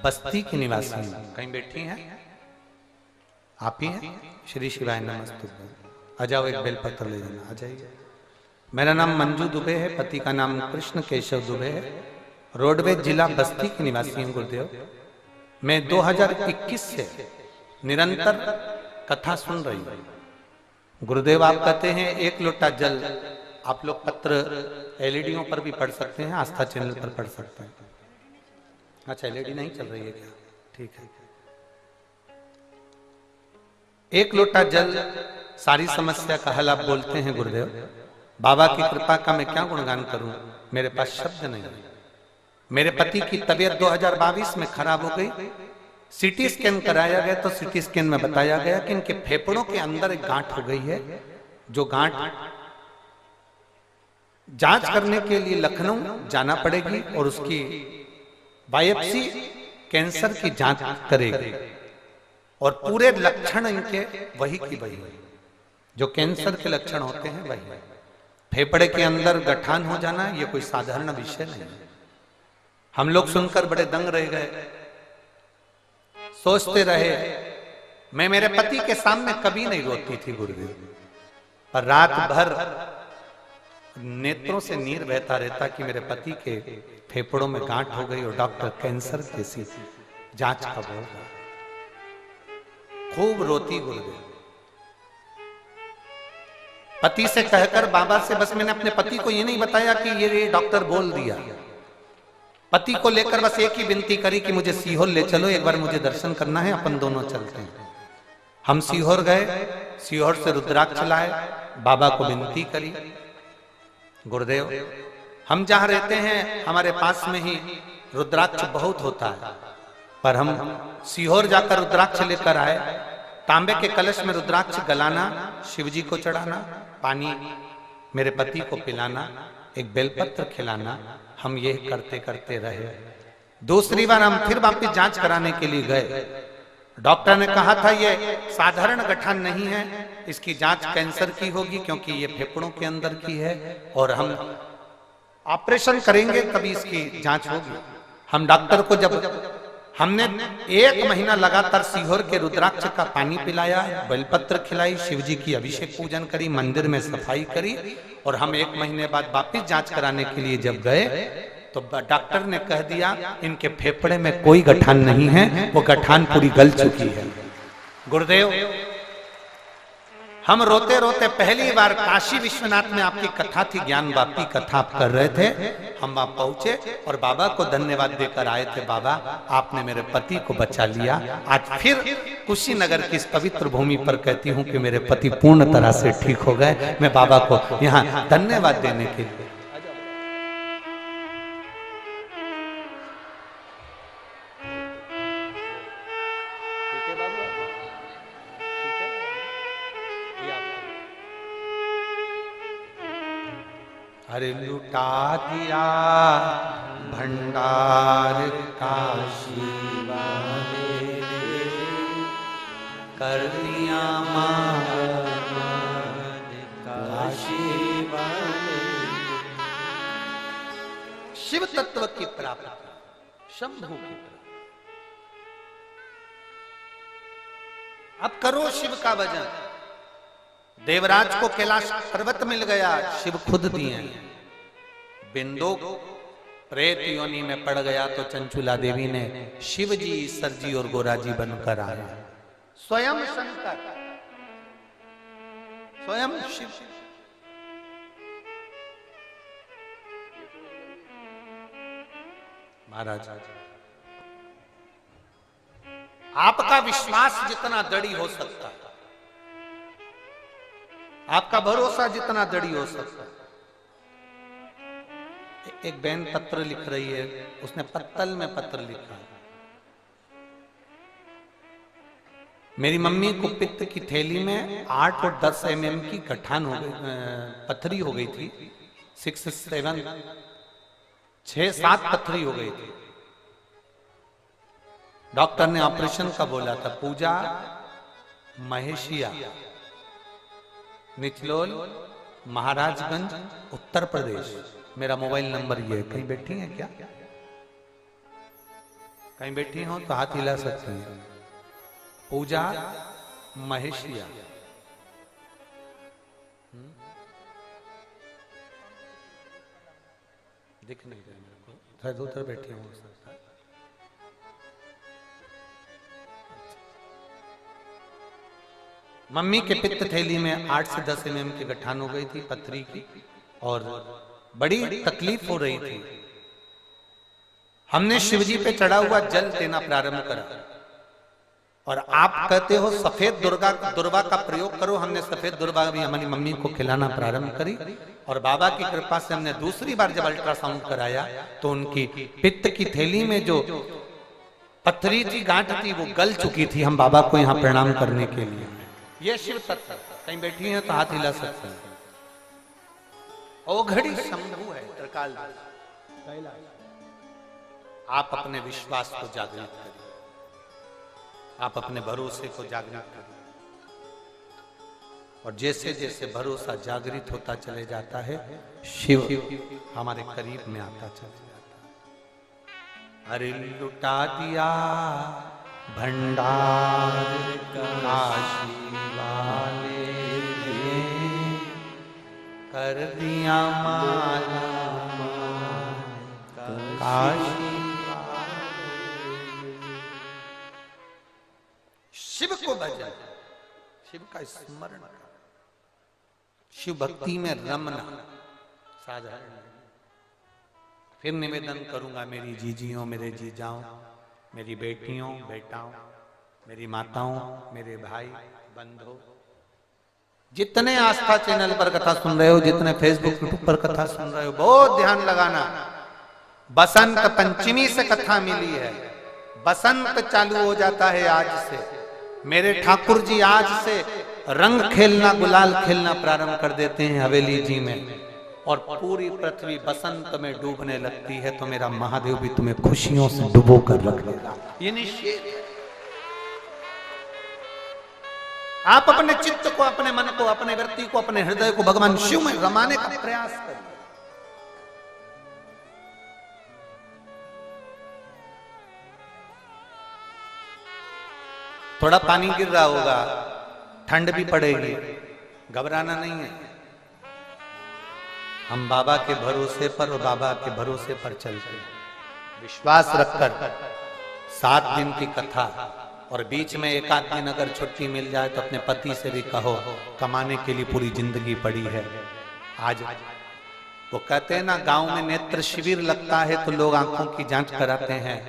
बस्ती की निवासी हैं। कहीं बैठी हैं आप ही हैं? श्री शिवाय नमस्ते। आ जाओ, एक बेलपत्र ले जाना, आ जाइए। मेरा नाम मंजू दुबे है, पति का नाम कृष्ण केशव दुबे है, रोडवेज जिला बस्ती की निवासी हूँ गुरुदेव। मैं 2021 से निरंतर कथा सुन रही हूँ गुरुदेव। आप कहते हैं एक लोटा जल, आप लोग पत्र एलईडीओं पर भी पढ़ सकते हैं, आस्था चैनल पर पढ़ सकते हैं। अच्छा, एलईडी नहीं चल रही है क्या? ठीक है। एक लोटा जल सारी समस्या का हल आप बोलते हैं गुरुदेव। बाबा की कृपा का मैं क्या गुणगान करूं, मेरे पास शब्द नहीं। मेरे पति की तबीयत 2022 में खराब हो गई। सीटी स्कैन कराया गया तो सीटी स्कैन में बताया गया कि इनके फेफड़ों के अंदर एक गांठ हो गई है। जो गांठ जांच करने के लिए लखनऊ जाना पड़ेगी और उसकी बायोप्सी कैंसर की जांच करेगी और पूरे लक्षण इनके वही की वही, जो कैंसर के लक्षण होते हैं वही। फेफड़े के अंदर गठान हो जाना ये कोई साधारण विषय नहीं है। हम लोग सुनकर बड़े दंग रह गए, सोचते रहे। मैं मेरे पति के सामने कभी नहीं रोती थी गुरुदेव, पर रात भर नेत्रों से नीर बहता रहता कि मेरे पति के फेफड़ों में गांठ हो गई और डॉक्टर कैंसर जैसी जांच का बोल रहा। खूब रोती गुरुदेव। पति से कहकर बाबा से बस मैंने अपने पति को ये नहीं बताया कि ये डॉक्टर बोल दिया। पति को लेकर बस एक ही विनती करी कि मुझे सीहोर ले चलो, एक बार मुझे दर्शन करना है, अपन दोनों चलते हैं। हम सीहोर गए, सीहोर से रुद्राक्ष लाए, बाबा को विनती करी। गुरुदेव, हम जहां रहते हैं हमारे पास में ही रुद्राक्ष बहुत होता है, पर हम सीहोर जाकर रुद्राक्ष लेकर आए। तांबे के कलश में रुद्राक्ष गलाना, शिवजी को चढ़ाना, पानी मेरे पति को पिलाना, एक बेलपत्र खिलाना, हम ये करते करते रहे। दूसरी बार हम फिर वापिस जांच कराने के लिए गए। डॉक्टर ने कहा था ये साधारण गठान नहीं है, इसकी जांच कैंसर की होगी क्योंकि ये फेफड़ों के अंदर की है और हम ऑपरेशन करेंगे तभी इसकी जांच होगी। हम डॉक्टर को जब हमने 1 महीना लगातार सीहोर के रुद्राक्ष का पानी पिलाया, बेलपत्र खिलाई, शिवजी की अभिषेक पूजन करी, मंदिर में सफाई करी और हम 1 महीने बाद वापिस जांच कराने के लिए जब गए तो डॉक्टर ने कह दिया इनके फेफड़े में कोई गठान नहीं है, वो गठान पूरी गल चुकी है। गुरुदेव, हम रोते रोते पहली बार काशी विश्वनाथ में आपकी कथा थी, ज्ञान वापी कथा आप कर रहे थे, हम वहां पहुंचे और बाबा को धन्यवाद देकर आए थे। बाबा, आपने मेरे पति को बचा लिया। आज फिर कुशीनगर की इस पवित्र भूमि पर कहती हूं कि मेरे पति पूर्ण तरह से ठीक हो गए। मैं बाबा को यहाँ धन्यवाद देने के लिए अरे लुटा दिया भंडार काशी वाले, कर दिया काशी वाले। शिव तत्व की प्राप्ति, शंभु की प्राप्ति। अब करो शिव का भजन। देवराज को कैलाश पर्वत मिल गया, शिव खुद दिए। बिंदु प्रेत योनि में पड़ गया तो चंचुला देवी ने शिव जी, ईश्वर जी और गोरा जी बनकर आया। स्वयं शंकर, स्वयं शिव। महाराज, आपका विश्वास जितना दृढ़ हो सकता है, आपका भरोसा जितना दृढ़ हो सकता है। एक बहन पत्र लिख रही है, उसने पत्तल में पत्र लिखा है। मेरी मम्मी को पित्त की थैली में 8 और 10 mm की गठान हो गई, पथरी हो गई थी। 6-7 पथरी हो गई थी। डॉक्टर ने ऑपरेशन का बोला था। पूजा महेशिया, निचलोल, महाराजगंज, उत्तर प्रदेश। मेरा मोबाइल नंबर ये है। कहीं बैठी हैं क्या? कहीं बैठी हो तो हाथ हिला सकती हैं। पूजा महेशिया। दिख नहीं रहा मेरे को, इधर उधर बैठी हूँ। मम्मी के पित्त थैली में 8 से 10 mm की गठान हो गई थी, पथरी की, और बड़ी तकलीफ हो रही थी। हमने शिवजी पे चढ़ा हुआ जल देना प्रारंभ करा, और आप कहते हो सफेद दुर्वा का प्रयोग करो। हमने सफेद दुर्वा भी हमारी मम्मी को खिलाना प्रारंभ करी, और बाबा की कृपा से हमने दूसरी बार जब अल्ट्रासाउंड कराया तो उनकी पित्त की थैली में जो पथरी थी, गांठ थी, वो गल चुकी थी। हम बाबा को यहाँ प्रणाम करने के लिए, ये शिव तत्व। कहीं बैठी हैं तो हाथ हिला सकते हैं। ओ घड़ी शंभु है त्रिकाल। आप अपने विश्वास को जागृत करिए, आप अपने भरोसे को जागृत करिए, और जैसे जैसे भरोसा जागृत होता चले जाता है, शिव हमारे करीब में आता चला जाता है। अरे लुटा दिया भंडार काशी वाले ने, कर दिया माला काशी। शिव को भजन, शिव का स्मरण, शिव भक्ति में रमना साधारण। फिर निवेदन करूंगा मेरी जीजियों, मेरे जीजाओं, मेरी बेटियों, बेटाओं, मेरी माताओं, मेरे भाई बंधु, जितने आस्था चैनल पर कथा सुन रहे हो, जितने फेसबुक यूट्यूब पर कथा सुन रहे हो, बहुत ध्यान लगाना। बसंत पंचमी से कथा मिली है। बसंत चालू हो जाता है आज से। मेरे ठाकुर जी आज से रंग खेलना, गुलाल खेलना प्रारंभ कर देते हैं हवेली जी में, और पूरी पृथ्वी बसंत में डूबने लगती है। तो मेरा महादेव भी तुम्हें खुशियों से डुबो कर रख देगा, ये निश्चित है। आप अपने चित्त को, अपने मन को, अपने व्यक्ति को, अपने हृदय को भगवान शिव में रमाने का प्रयास करिए। थोड़ा पानी गिर रहा होगा, ठंड भी पड़ेगी, घबराना नहीं है। हम बाबा के भरोसे पर और बाबा के भरोसे पर चलते हैं, विश्वास रखकर। 7 दिन की कथा, और बीच में 1 आध दिन अगर छुट्टी मिल जाए तो अपने पति से भी कहो, कमाने के लिए पूरी जिंदगी पड़ी है। आज वो कहते हैं ना, गांव में नेत्र शिविर लगता है तो लोग आंखों की जांच कराते हैं।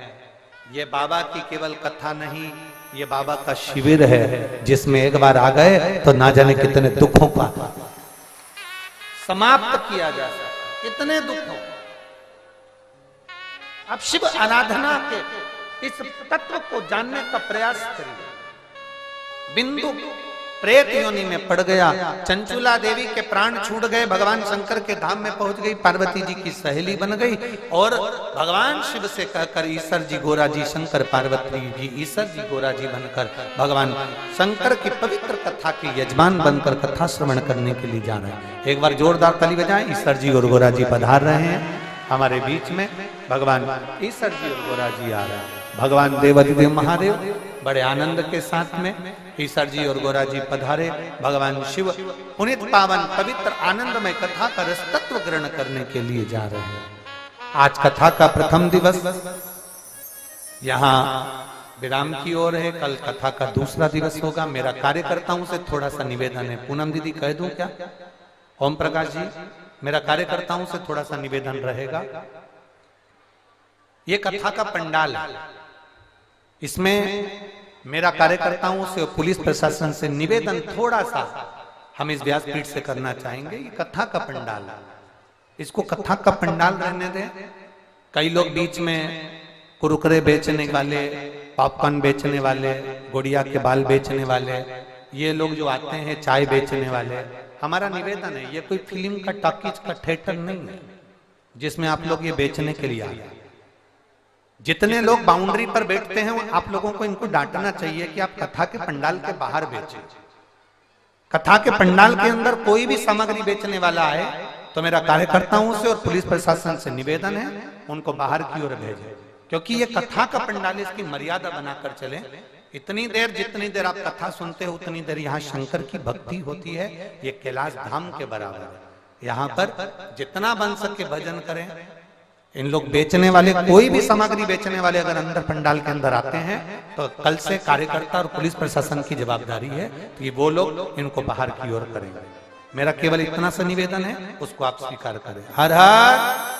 ये बाबा की केवल कथा नहीं, ये बाबा का शिविर है, जिसमें एक बार आ गए तो ना जाने कितने दुखों का समाप्त किया जा सकता है, कितने दुखों। अब शिव आराधना के इस तत्व को जानने का प्रयास करिए। बिंदु प्रेत योनि में पड़ गया, चंचुला देवी के प्राण छूट गए, भगवान शंकर के धाम में पहुंच गई, पार्वती जी की सहेली बन गई, और भगवान शिव से कहकर ईश्वर जी गोरा जी, शंकर पार्वती जी ईश्वर जी गोरा जी बनकर भगवान शंकर की पवित्र कथा के यजमान बनकर कथा श्रवण करने के लिए जा रहे हैं। एक बार जोरदार ताली बजाएं। ईश्वर जी और गोरा जी पधार रहे हैं हमारे बीच में, भगवान ईश्वर जी और गोरा जी आ रहे हैं। भगवान देवाधिदेव महादेव बड़े आनंद के साथ में ईसर जी और गोरा जी पधारे। भगवान शिव पुनित पावन पवित्र आनंदमय कथा का रस तत्व ग्रहण करने के लिए जा रहे हैं। आज कथा का प्रथम दिवस यहाँ विराम की ओर है, कल कथा का दूसरा दिवस होगा। मेरा कार्यकर्ताओं से थोड़ा सा निवेदन है, पूनम दीदी कह दूं क्या? ओम प्रकाश जी, मेरा कार्यकर्ताओं से थोड़ा सा निवेदन रहेगा। ये कथा का पंडाल है, इसमें मेरा कार्यकर्ताओं से और पुलिस प्रशासन से निवेदन थोड़ा सा हम इस व्यासपीठ से करना चाहेंगे। ये कथा का पंडाल है, इसको कथा का पंडाल रहने दें। कई लोग बीच में कुरकुरे बेचने वाले, पॉपकॉर्न बेचने वाले, गुड़िया के बाल बेचने वाले, ये लोग जो आते हैं चाय बेचने वाले, हमारा निवेदन है ये कोई फिल्म का टॉकीज का थिएटर नहीं है जिसमें आप लोग ये बेचने के लिए आए। जितने लोग बाउंड्री पर बैठते हैं आप लोगों को इनको डांटना चाहिए कि आप कथा के पंडाल के बाहर बेचें। कथा के पंडाल के अंदर कोई भी सामग्री बेचने वाला आए तो मेरा कार्यकर्ताओं से और पुलिस प्रशासन से निवेदन है उनको बाहर की ओर भेजें, क्योंकि ये कथा का पंडाल, इसकी मर्यादा बनाकर चले। इतनी देर जितनी देर आप कथा सुनते हो उतनी देर यहाँ शंकर की भक्ति होती है। ये कैलाश धाम के बराबर है। यहाँ पर जितना बन सके भजन करें। इन लोग बेचने वाले, कोई भी सामग्री बेचने वाले अगर अंदर पंडाल के अंदर आते हैं तो कल से कार्यकर्ता और पुलिस प्रशासन की जवाबदारी है कि वो लोग इनको बाहर की ओर करेंगे। मेरा केवल इतना सा निवेदन है, उसको आप स्वीकार करें। हर हर